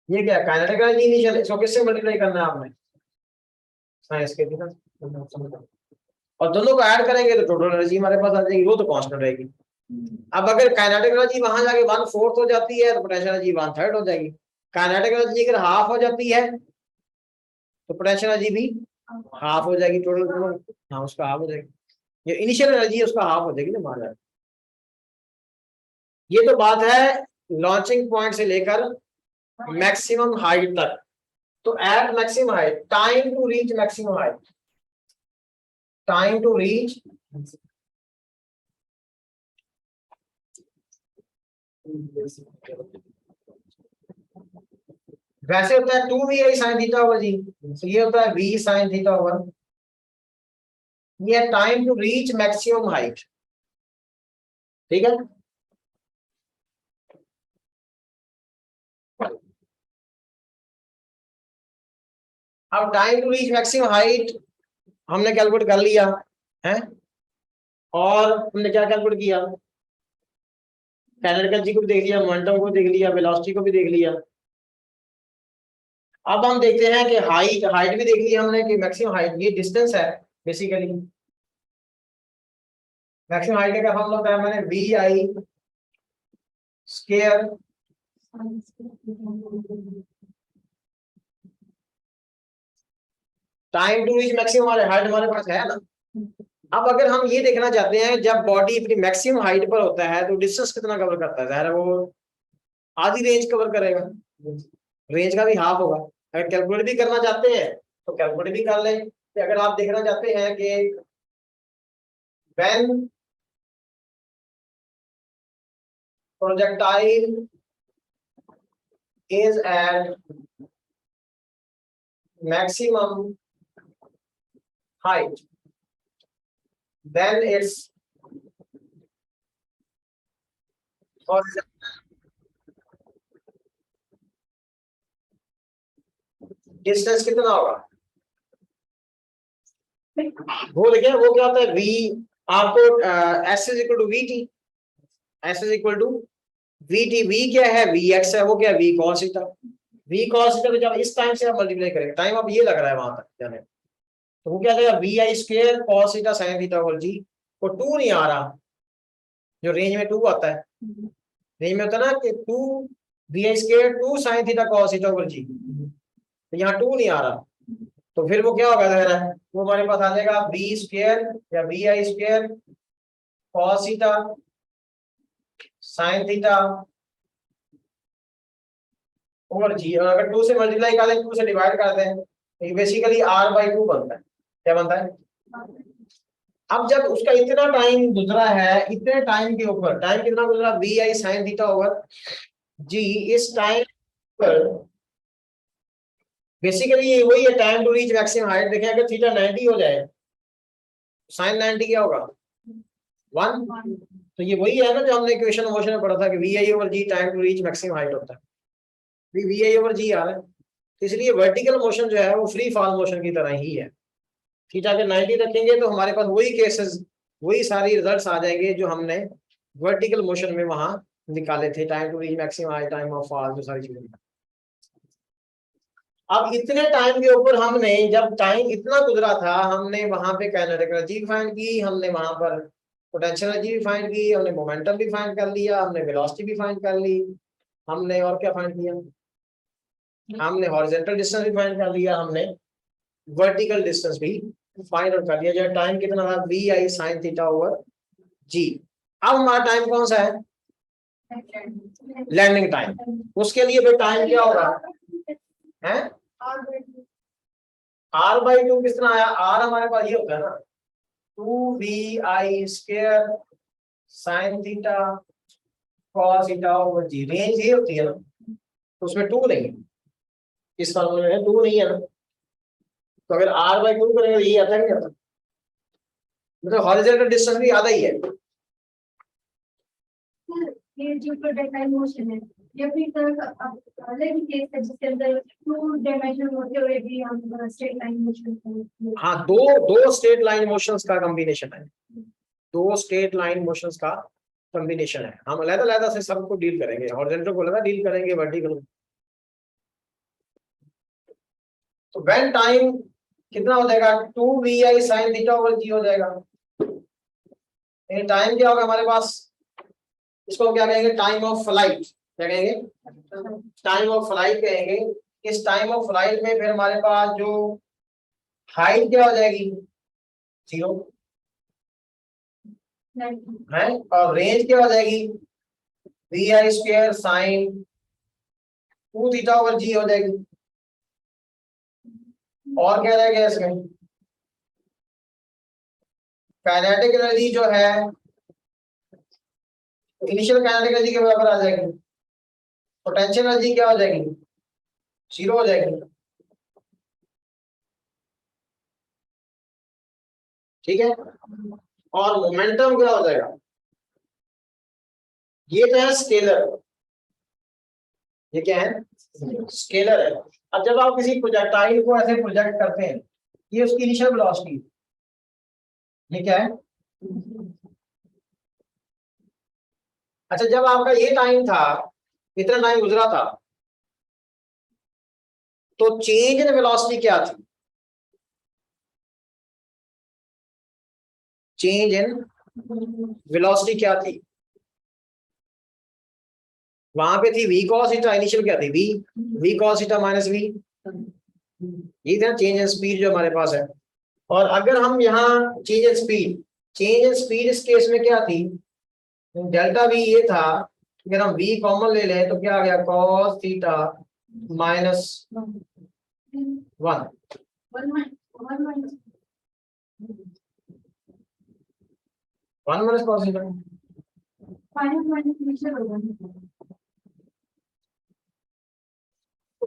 ये क्या काइनेटिक एनर्जी इनिशियल, इसको किससे मल्टीप्लाई करना है आपने, साइंस के थीटा, और दोनों को ऐड करेंगे तो टोटल एनर्जी हमारे पास आ जाएगी, वो तो कांस्टेंट रहेगी। अब अगर काइनेटिक एनर्जी वहां जाके 1/4 हो जाती है तो पोटेंशियल एनर्जी 1/3 हो जाएगी। काइनेटिक एनर्जी अगर हाफ हो जाती है तो पोटेंशियल एनर्जी भी हाफ हो जाएगी, टोटल हाँ उसका हाफ हो जाएगी, ये इनिशियल एनर्जी है उसका हाफ हो जाएगी ना हमारा। ये तो बात है लॉन्चिंग पॉइंट से लेकर मैक्सिमम हाइट तक। तो at maximum height, time to reach maximum height, time to reach वैसे होता है 2v साइन थीटा ओवर जी, तो ये होता है v साइन थीटा ओवर, ये time to reach maximum height, ठीक है। अब time to reach maximum height हमने कैलकुलेट कर लिया है, और हमने क्या कैलकुलेट किया, काइनेटिक एनर्जी को भी देख लिया, मोमेंटम को देख लिया, वेलोसिटी को भी देख लिया। अब हम देखते हैं कि हाइट, हाइट भी देख लिया हमने कि मैक्सिमम हाइट ये डिस्टेंस है बेसिकली, मैक्सिमम हाइट का क्या फॉर्मूला होता है, मैंने V I square time to reach maximum height हमारे पास है ना। अब अगर हम ये देखना चाहते हैं जब बॉडी अपनी मैक्सिमम हाइट पर होता है तो डिस्टेंस कितना कवर करता है, ज़ाहिर है वो आधी रेंज कवर करेगा, रेंज का भी हाफ होगा। अगर कैलकुलेट भी करना चाहते हैं तो कैलकुलेट भी कर लें, कि अगर आप देखना चाहते हैं कि when projectile is at maximum height, then its distance कितना होगा, वो देखिए वो क्या होता है, v आपको s is equal to V T, s is equal to V T, v क्या है, vx है, वो क्या है, v cos theta, v cos theta, तो जब इस टाइम से आप मल्टीप्लाई करेंगे, टाइम अब ये लग रहा है वहां तक जाने, तो वो क्या देगा, V I square cos theta sin theta whole G, वो 2 नहीं आ रहा, जो रेंज में 2 आता है, रेंज में होता है ना कि 2 V I square 2 sin theta cos theta whole G, तो यहाँ 2 नहीं आ रहा, तो फिर वो क्या होगा, ज़ाहिर है वो हमारे पास आ जाएगा वी स्क्वायर या V I square cos theta sin theta over G, और अगर 2 से मल्टीप्लाई कर दें, 2 से डिवाइड कर दें, तो ये बेसिकली r/2 बनता है, क्या बनता है। अब जब उसका इतना टाइम गुजरा है, इतने टाइम के ऊपर, टाइम कितना गुजरा, V I sine theta over G, इस टाइम पर बेसिकली ये वही है time to reach maximum height. देखें अगर थीटा 90 हो जाए, साइन 90 क्या होगा, 1, तो ये वही है ना जो हमने इक्वेशन ऑफ मोशन में पढ़ा था कि V I over G time to reach maximum height होता है, वी आई ओवर जी आ रहा है, तो इसलिए वर्टिकल मोशन जो है वो फ्री फॉल मोशन की तरह ही है। थीटा के 90 रखेंगे तो हमारे पास वही केसेस, वही सारी रिजल्ट्स आ जाएंगे जो हमने वर्टिकल मोशन में वहां निकाले थे, time to reach maximum height, time of fall, जो सारी चीजें। अब इतने टाइम के ऊपर हमने, जब टाइम इतना गुजरा था, हमने वहां पे काइनेटिक एनर्जी फाइंड की, हमने वहां पर पोटेंशियल एनर्जी भी फाइंड की, हमने मोमेंटम भी फाइंड कर लिया, हमने वेलोसिटी भी फाइंड कर ली, हमने और क्या फाइंड किया, हमने हॉरिजॉन्टल डिस्टेंस भी फाइंड कर लिया, हमने वर्टिकल डिस्टेंस भी फाइंड आउट कर लिया, जो टाइम कितना था, V I sine theta over G. अब हमारा टाइम कौन सा है, लैंडिंग टाइम, उसके लिए फिर टाइम क्या होगा है, r/2 किस तरह आया, r हमारे पास ये होता है ना 2vi square sine theta cos theta over G, range ये होती है ना, तो उसमें 2 नहीं है, इस फॉर्मूले में 2 नहीं है ना, तो अगर r/2 करेंगे तो ये आता है नहीं आता, मतलब हॉरिजॉन्टल डिस्टेंस भी आधा ही है। ये जो प्रोडक्ट मोशन है या फिर अलग ही केस है जिसके अंदर 2 डायमेंशनल होते हुए भी हम स्ट्रेट लाइन मोशन। हाँ, दो स्ट्रेट लाइन मोशंस का कॉम्बिनेशन है, दो स्ट्रेट लाइन मोशंस का कॉम्बिनेशन है। हम अलग-अलग से सबको डील करेंगे, हॉरिजॉन्टल को अलग डील करेंगे, वर्टिकल। तो व्हेन टाइम कितना हो जाएगा, 2vi sin theta over g हो जाएगा। ये टाइम क्या होगा हमारे पास, इसको हम क्या कहेंगे, टाइम ऑफ फ्लाइट। क्या कहेंगे, टाइम ऑफ फ्लाइट कहेंगे। इस टाइम ऑफ फ्लाइट में फिर हमारे पास जो हाइट क्या हो जाएगी, 0 है, और रेंज क्या हो जाएगी, vi² sin 2 theta over g हो जाएगी। और क्या रहेगा इसमें, काइनेटिक एनर्जी जो है इनिशियल काइनेटिक एनर्जी के बराबर आ जाएगी। पोटेंशियल एनर्जी क्या हो जाएगी, 0 हो जाएगी। ठीक है, और मोमेंटम क्या हो जाएगा, ये तो है स्केलर, ये क्या है, स्केलर है। अब जब आप किसी प्रोजेक्टाइल को ऐसे प्रोजेक्ट करते हैं, ये उसकी इनिशियल वेलोसिटी, ये क्या है। अच्छा, जब आपका ये टाइम था, इतना टाइम गुजरा था, तो चेंज इन वेलोसिटी क्या थी, चेंज इन वेलोसिटी क्या थी, वहां पे थी v cos थीटा, इनिशियल क्या थी v cos theta minus v, ये था चेंज इन स्पीड जो हमारे पास है। और अगर हम यहाँ change in speed, change in speed इस केस में क्या थी, डेल्टा v ये था, अगर हम v कॉमन ले लें तो क्या आ गया, cos theta minus 1, 1 minus cos theta.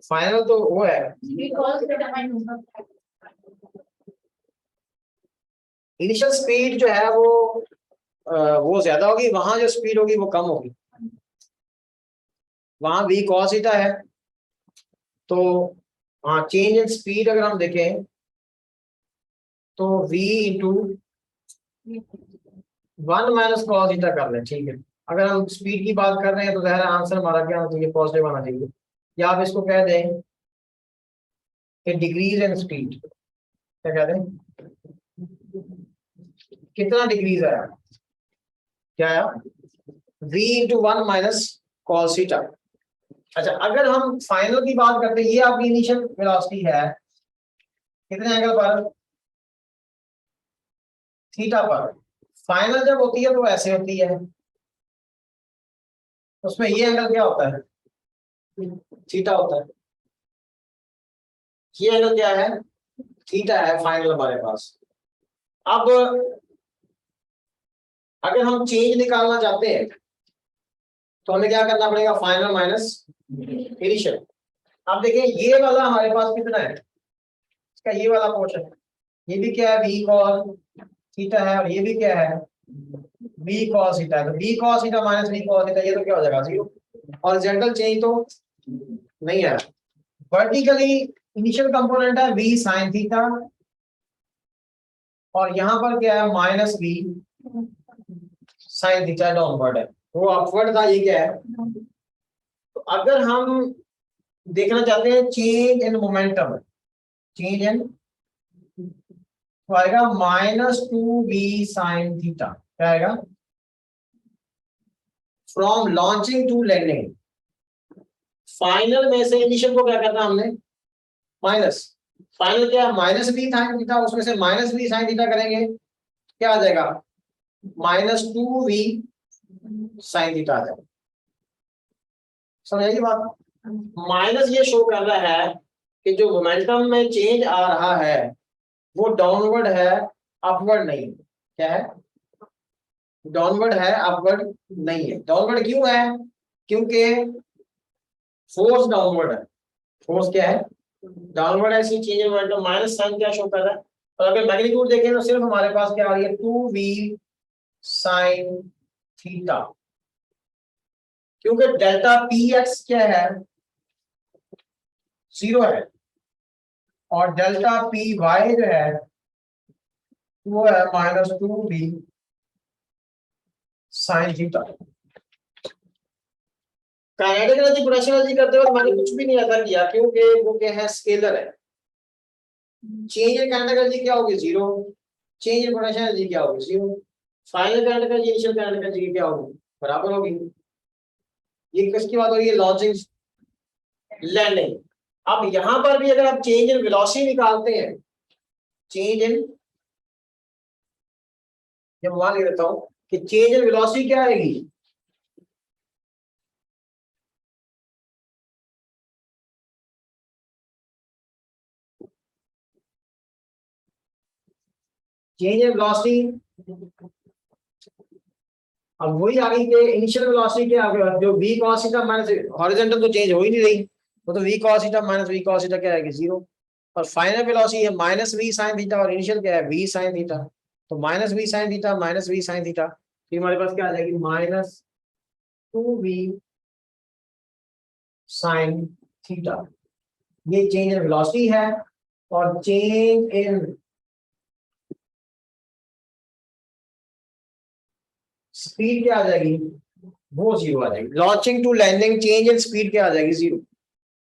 Final तो वो है, इनिशियल स्पीड जो है वो ज्यादा होगी, वहां जो स्पीड होगी वो कम होगी। वहां v cos थीटा है, तो हाँ चेंज इन स्पीड अगर हम देखें तो v into 1 minus cos theta कर लें, ठीक है। अगर हम स्पीड की बात कर रहे हैं तो ज़ाहिर आंसर हमारा क्या होना चाहिए, पॉजिटिव आना चाहिए। या आप इसको कह दें कि डिक्रीज इन स्पीड, क्या कह दें, कितना डिक्रीज आया, क्या आया, v into 1 minus cos theta. अच्छा, अगर हम फाइनल की बात करते हैं, ये आपकी इनिशियल वेलोसिटी है कितने एंगल पर, थीटा पर। फाइनल जब होती है तो ऐसे होती है, उसमें ये एंगल क्या होता है, थीटा होता है। ये एंगल क्या है, थीटा है फाइनल हमारे पास। अब अगर हम चेंज निकालना चाहते हैं तो हमें क्या करना पड़ेगा, फाइनल माइनस इनिशियल। अब देखिए ये वाला हमारे पास कितना है, इसका ये वाला पोर्शन, ये भी क्या है, v cos थीटा है, और ये भी क्या है, v cos थीटा है। तो v cos theta minus v cos theta, ये तो क्या हो जाएगा, 0। हॉरिजॉन्टल चेंज तो नहीं है। वर्टिकली इनिशियल कंपोनेंट है v sin थीटा, और यहाँ पर क्या है, minus v sin theta downward है, वो अपवर्ड था, ये क्या है। तो अगर हम देखना चाहते हैं change in momentum, change in, तो आएगा -2v sin थीटा, क्या आएगा, from launching to landing. Final में से इनिशियल को क्या करना हमने, माइनस, फाइनल क्या है, -v sin थीटा, उसमें से -v sin थीटा करेंगे, क्या आ जाएगा, -2v sin थीटा आ जाएगा। समझ आएगी बात। माइनस ये शो कर रहा है कि जो मोमेंटम में चेंज आ रहा है वो डाउनवर्ड है, अपवर्ड नहीं। क्या है, डाउनवर्ड है, अपवर्ड नहीं है। डाउनवर्ड क्यों है, क्योंकि फोर्स डाउनवर्ड है। फोर्स क्या है, डाउनवर्ड ऐसी change in momentum minus sine क्या शो कर रहा है, और अगर मैग्नीट्यूड देखें तो सिर्फ हमारे पास क्या आ रही है 2v साइन थीटा, क्योंकि डेल्टा पी एक्स क्या है 0 है और डेल्टा पी वाई जो है वो है -2v sine theta. Kinetic energy potential energy करते वक्त मैंने कुछ भी नहीं अदा किया क्योंकि वो क्या है स्केलर है। चेंज इन काइनेटिक एनर्जी क्या होगी 0, चेंज इन पोटेंशियल एनर्जी क्या होगी 0, final kinetic energy initial kinetic energy क्या होगी बराबर होगी। ये किसकी बात हो रही है लॉन्चिंग लैंडिंग। अब यहां पर भी अगर आप चेंज इन वेलोसिटी निकालते हैं, चेंज इन, जब मान ले लेता हूं कि चेंज इन वेलोसिटी क्या आएगी चेंज इन वेलोसिटी, अब वही आ गई कि इनिशियल वेलोसिटी क्या आ गया जो v cos theta minus horizontal तो चेंज हो ही नहीं रही, वो तो v cos theta minus v cos theta क्या आएगी 0, और फाइनल वेलोसिटी है माइनस v sin थीटा और इनिशियल क्या है v sin थीटा, तो minus v sin theta minus v sin theta, फिर हमारे पास क्या आ जाएगी -2v sin थीटा। ये चेंज इन वेलोसिटी है और चेंज इन स्पीड क्या आ जाएगी वो 0 आ जाएगी। Launching to landing change in speed क्या आ जाएगी 0,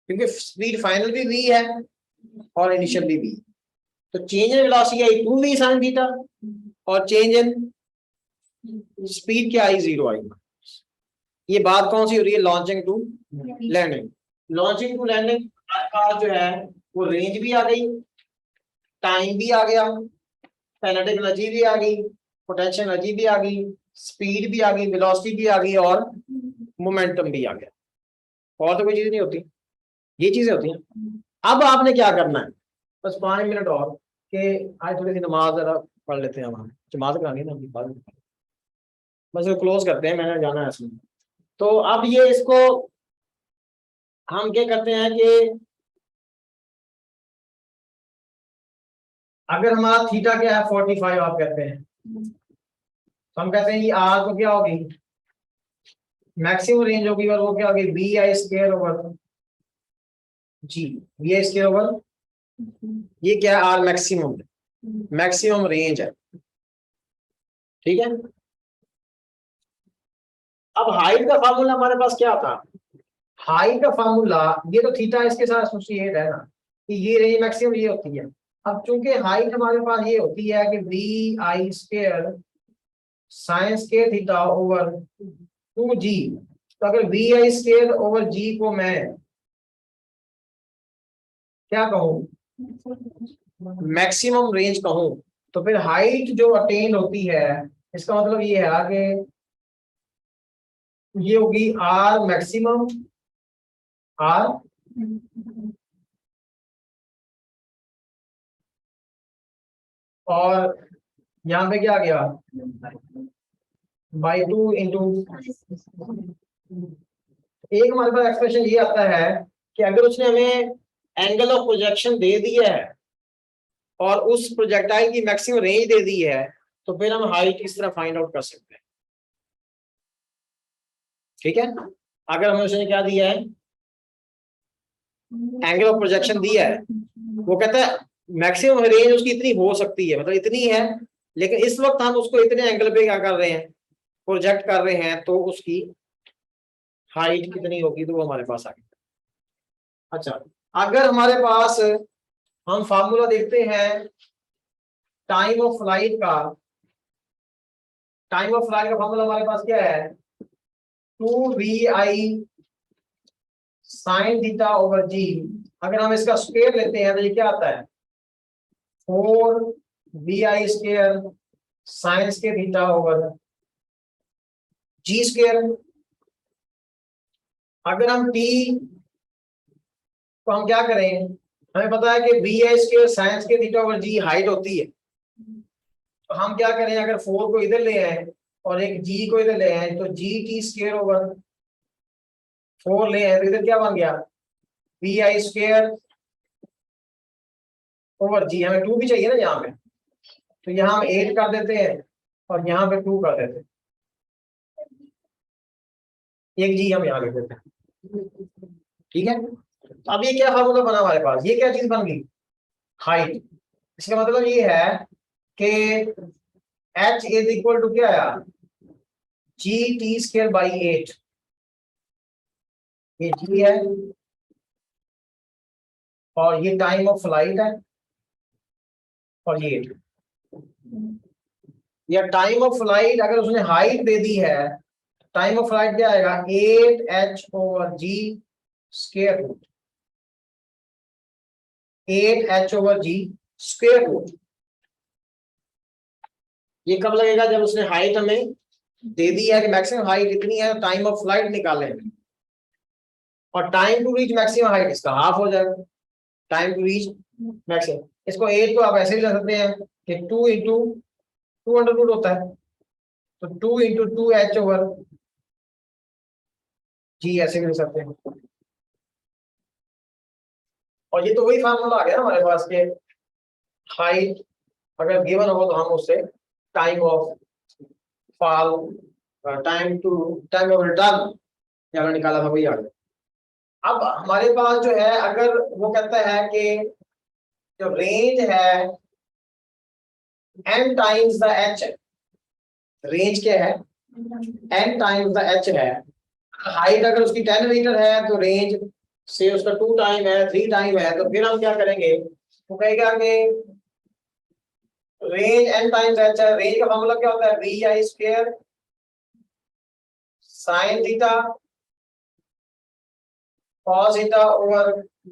क्योंकि स्पीड फाइनल भी v है और इनिशियल भी v, तो change in velocity I 2v sin theta और चेंज इन स्पीड क्या आई 0 आई। ये बात कौन सी हो रही है launching to landing. Launching to landing जो है वो रेंज भी आ गई, टाइम भी आ गया, काइनेटिक एनर्जी भी आ गई, पोटेंशियल एनर्जी भी आ गई, स्पीड भी आ गई, वेलोसिटी भी आ गई और मोमेंटम भी आ गया। और तो कोई चीज नहीं होती, ये चीजें होती हैं। अब आपने क्या करना है बस 5 मिनट और कि आज थोड़ी सी नमाज जरा पढ़ लेते हैं, हम नमाज करानी है ना बाद में, बस क्लोज करते हैं, मैंने जाना है इसमें। तो अब ये इसको हम क्या करते हैं कि अगर हमारा थीटा क्या है 45 आप कहते हैं, तो हम कहते हैं ये आर तो क्या होगी मैक्सिमम रेंज होगी और वो क्या होगी V I square over G, V I square over ये क्या है आर मैक्सिमम, मैक्सिमम रेंज है, ठीक है। अब हाइट का फार्मूला हमारे पास क्या था, हाइट का फार्मूला ये तो थीटा इसके साथ एसोसिएट है ना कि ये रेंज मैक्सिमम ये होती है। अब चूंकि हाइट हमारे पास ये होती है कि V I square sine square theta over 2g, तो अगर V I square over G को मैं क्या कहूँ मैक्सिमम रेंज कहूँ, तो फिर हाइट जो अटेन होती है इसका मतलब ये है कि ये होगी आर मैक्सिमम आर और यहाँ पे क्या आ गया बाई 2 इंटू, एक हमारे पास एक्सप्रेशन ये आता है कि अगर उसने हमें एंगल ऑफ प्रोजेक्शन दे दिया है और उस प्रोजेक्टाइल की मैक्सिमम रेंज दे दी है तो फिर हम हाइट इस तरह फाइंड आउट कर सकते हैं, ठीक है। अगर हमें उसने क्या दिया है एंगल ऑफ प्रोजेक्शन दिया है, वो कहता है मैक्सिमम रेंज उसकी इतनी हो सकती है, मतलब इतनी है, लेकिन इस वक्त हम उसको इतने एंगल पे क्या कर रहे हैं प्रोजेक्ट कर रहे हैं, तो उसकी हाइट कितनी होगी तो वो हमारे पास आ गई। अच्छा, अगर हमारे पास हम फार्मूला देखते हैं टाइम ऑफ फ्लाइट का, टाइम ऑफ फ्लाइट का फार्मूला हमारे पास क्या है 2vi साइन थीटा ओवर जी, अगर हम इसका स्क्वायर लेते हैं तो ये क्या आता है 4vi square sine square theta over G square. अगर हम t तो हम क्या करें, हमें पता है कि vi square sine square theta over G height होती है, तो हम क्या करें अगर 4 को इधर ले आए और एक g को इधर ले आए तो जी टी स्क्वायर ओवर 4 ले आए तो इधर क्या बन गया vi स्क्वायर ओवर जी, हमें 2 भी चाहिए ना यहाँ पे, तो यहाँ हम 8 कर देते हैं और यहाँ पे 2 कर देते हैं, एक जी हम यहाँ लिख देते हैं। ठीक है, तो अब ये क्या फार्मूला बना हमारे पास, ये क्या चीज बन गई, हाइट। इसका मतलब ये है कि h इज इक्वल टू क्या आया, जी टी स्क्वायर बाई 8, ये जी है और ये टाइम ऑफ फ्लाइट है और ये या टाइम ऑफ फ्लाइट अगर उसने हाइट दे दी है, टाइम ऑफ फ्लाइट क्या आएगा, 8h over G square root, 8h over G square root. ये कब लगेगा, जब उसने हाइट हमें दे दी है कि मैक्सिमम हाइट इतनी है, टाइम ऑफ फ्लाइट निकालें और time to reach maximum height इसका हाफ हो जाएगा, टाइम टू रीच मैक्सिमम। इसको 8 को आप ऐसे भी लिख सकते हैं कि 2 इंटू 2 होता है, तो 2 इंटू 2h ओवर जी ऐसे भी लिख सकते हैं। और ये तो वही फार्मूला आ गया ना हमारे पास के हाइट अगर गिवन हो तो हम उससे time of fall, time of return अगर निकाला था वही आ गया। अब हमारे पास जो है, अगर वो कहता है कि जो रेंज है n times the h, range क्या है, n टाइम्स द h है, हाइट अगर उसकी 10 मीटर है तो रेंज से उसका 2 टाइम है, 3 टाइम है, तो फिर हम क्या करेंगे, वो कहेगा कि रेंज n टाइम्स h है, रेंज का फॉर्मूला क्या होता है, V I square sine theta cos theta over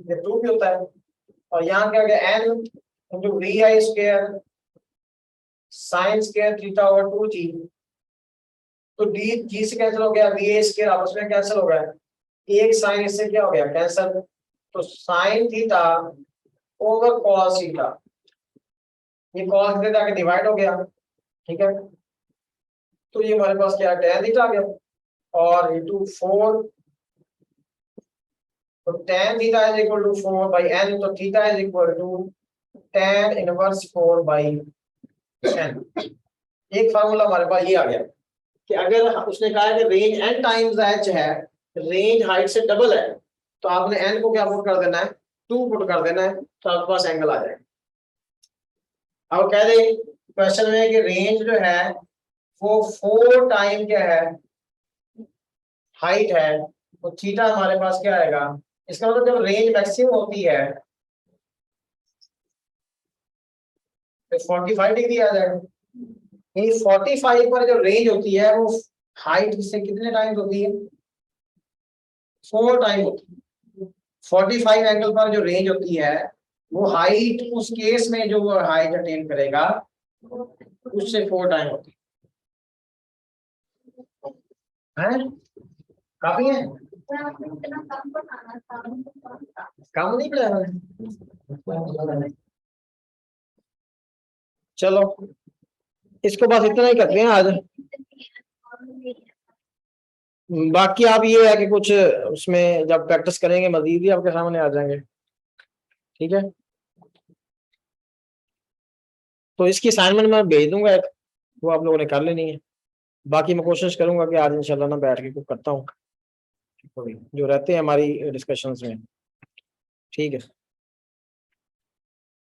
ये 2 भी होता है, और यहाँ क्या गया n into V I square sine square theta over 2g, तो डी जी से कैंसिल हो गया, वी ए स्क्वायर आपस में कैंसिल हो गया, एक साइन इससे क्या हो गया कैंसिल, तो sign theta over cos theta, ये कॉस थीटा के डिवाइड हो गया, ठीक है, तो ये हमारे पास क्या tan थीटा आ गया और इंटू 4, तो tan theta is equal to 4 by n, तो theta is equal to tan inverse 4 by n। एक फार्मूला हमारे पास ये आ गया कि अगर उसने कहा है कि रेंज n टाइम्स h है, रेंज हाइट से डबल है, तो आपने n को क्या पुट कर देना है, 2 पुट कर देना है, तो आपके पास एंगल आ जाएगा। अब कह दे क्वेश्चन में कि रेंज जो है वो 4 टाइम क्या है हाइट है, तो थीटा हमारे पास क्या आएगा, इसका मतलब जब रेंज मैक्सिमम होती है तो 45 डिग्री आ जाएगा। ये 45 पर जो रेंज होती है वो हाइट से कितने टाइम्स होती है, 4 टाइम होती है। 45 एंगल पर जो रेंज होती है वो हाइट उस केस में जो वो हाइट अटेन करेगा उससे 4 टाइम होती है। काफी है, कम नहीं पड़ा। चलो इसको बस इतना ही करते हैं आज, बाकी आप ये है कि कुछ उसमें जब प्रैक्टिस करेंगे मजीद ही आपके सामने आ जाएंगे, ठीक है। तो इसकी असाइनमेंट मैं भेज दूंगा एक, वो आप लोगों ने कर लेनी है, बाकी मैं कोशिश करूंगा कि आज इंशाल्लाह ना बैठ के कुछ करता हूँ जो रहते हैं हमारी डिस्कशंस में, ठीक है।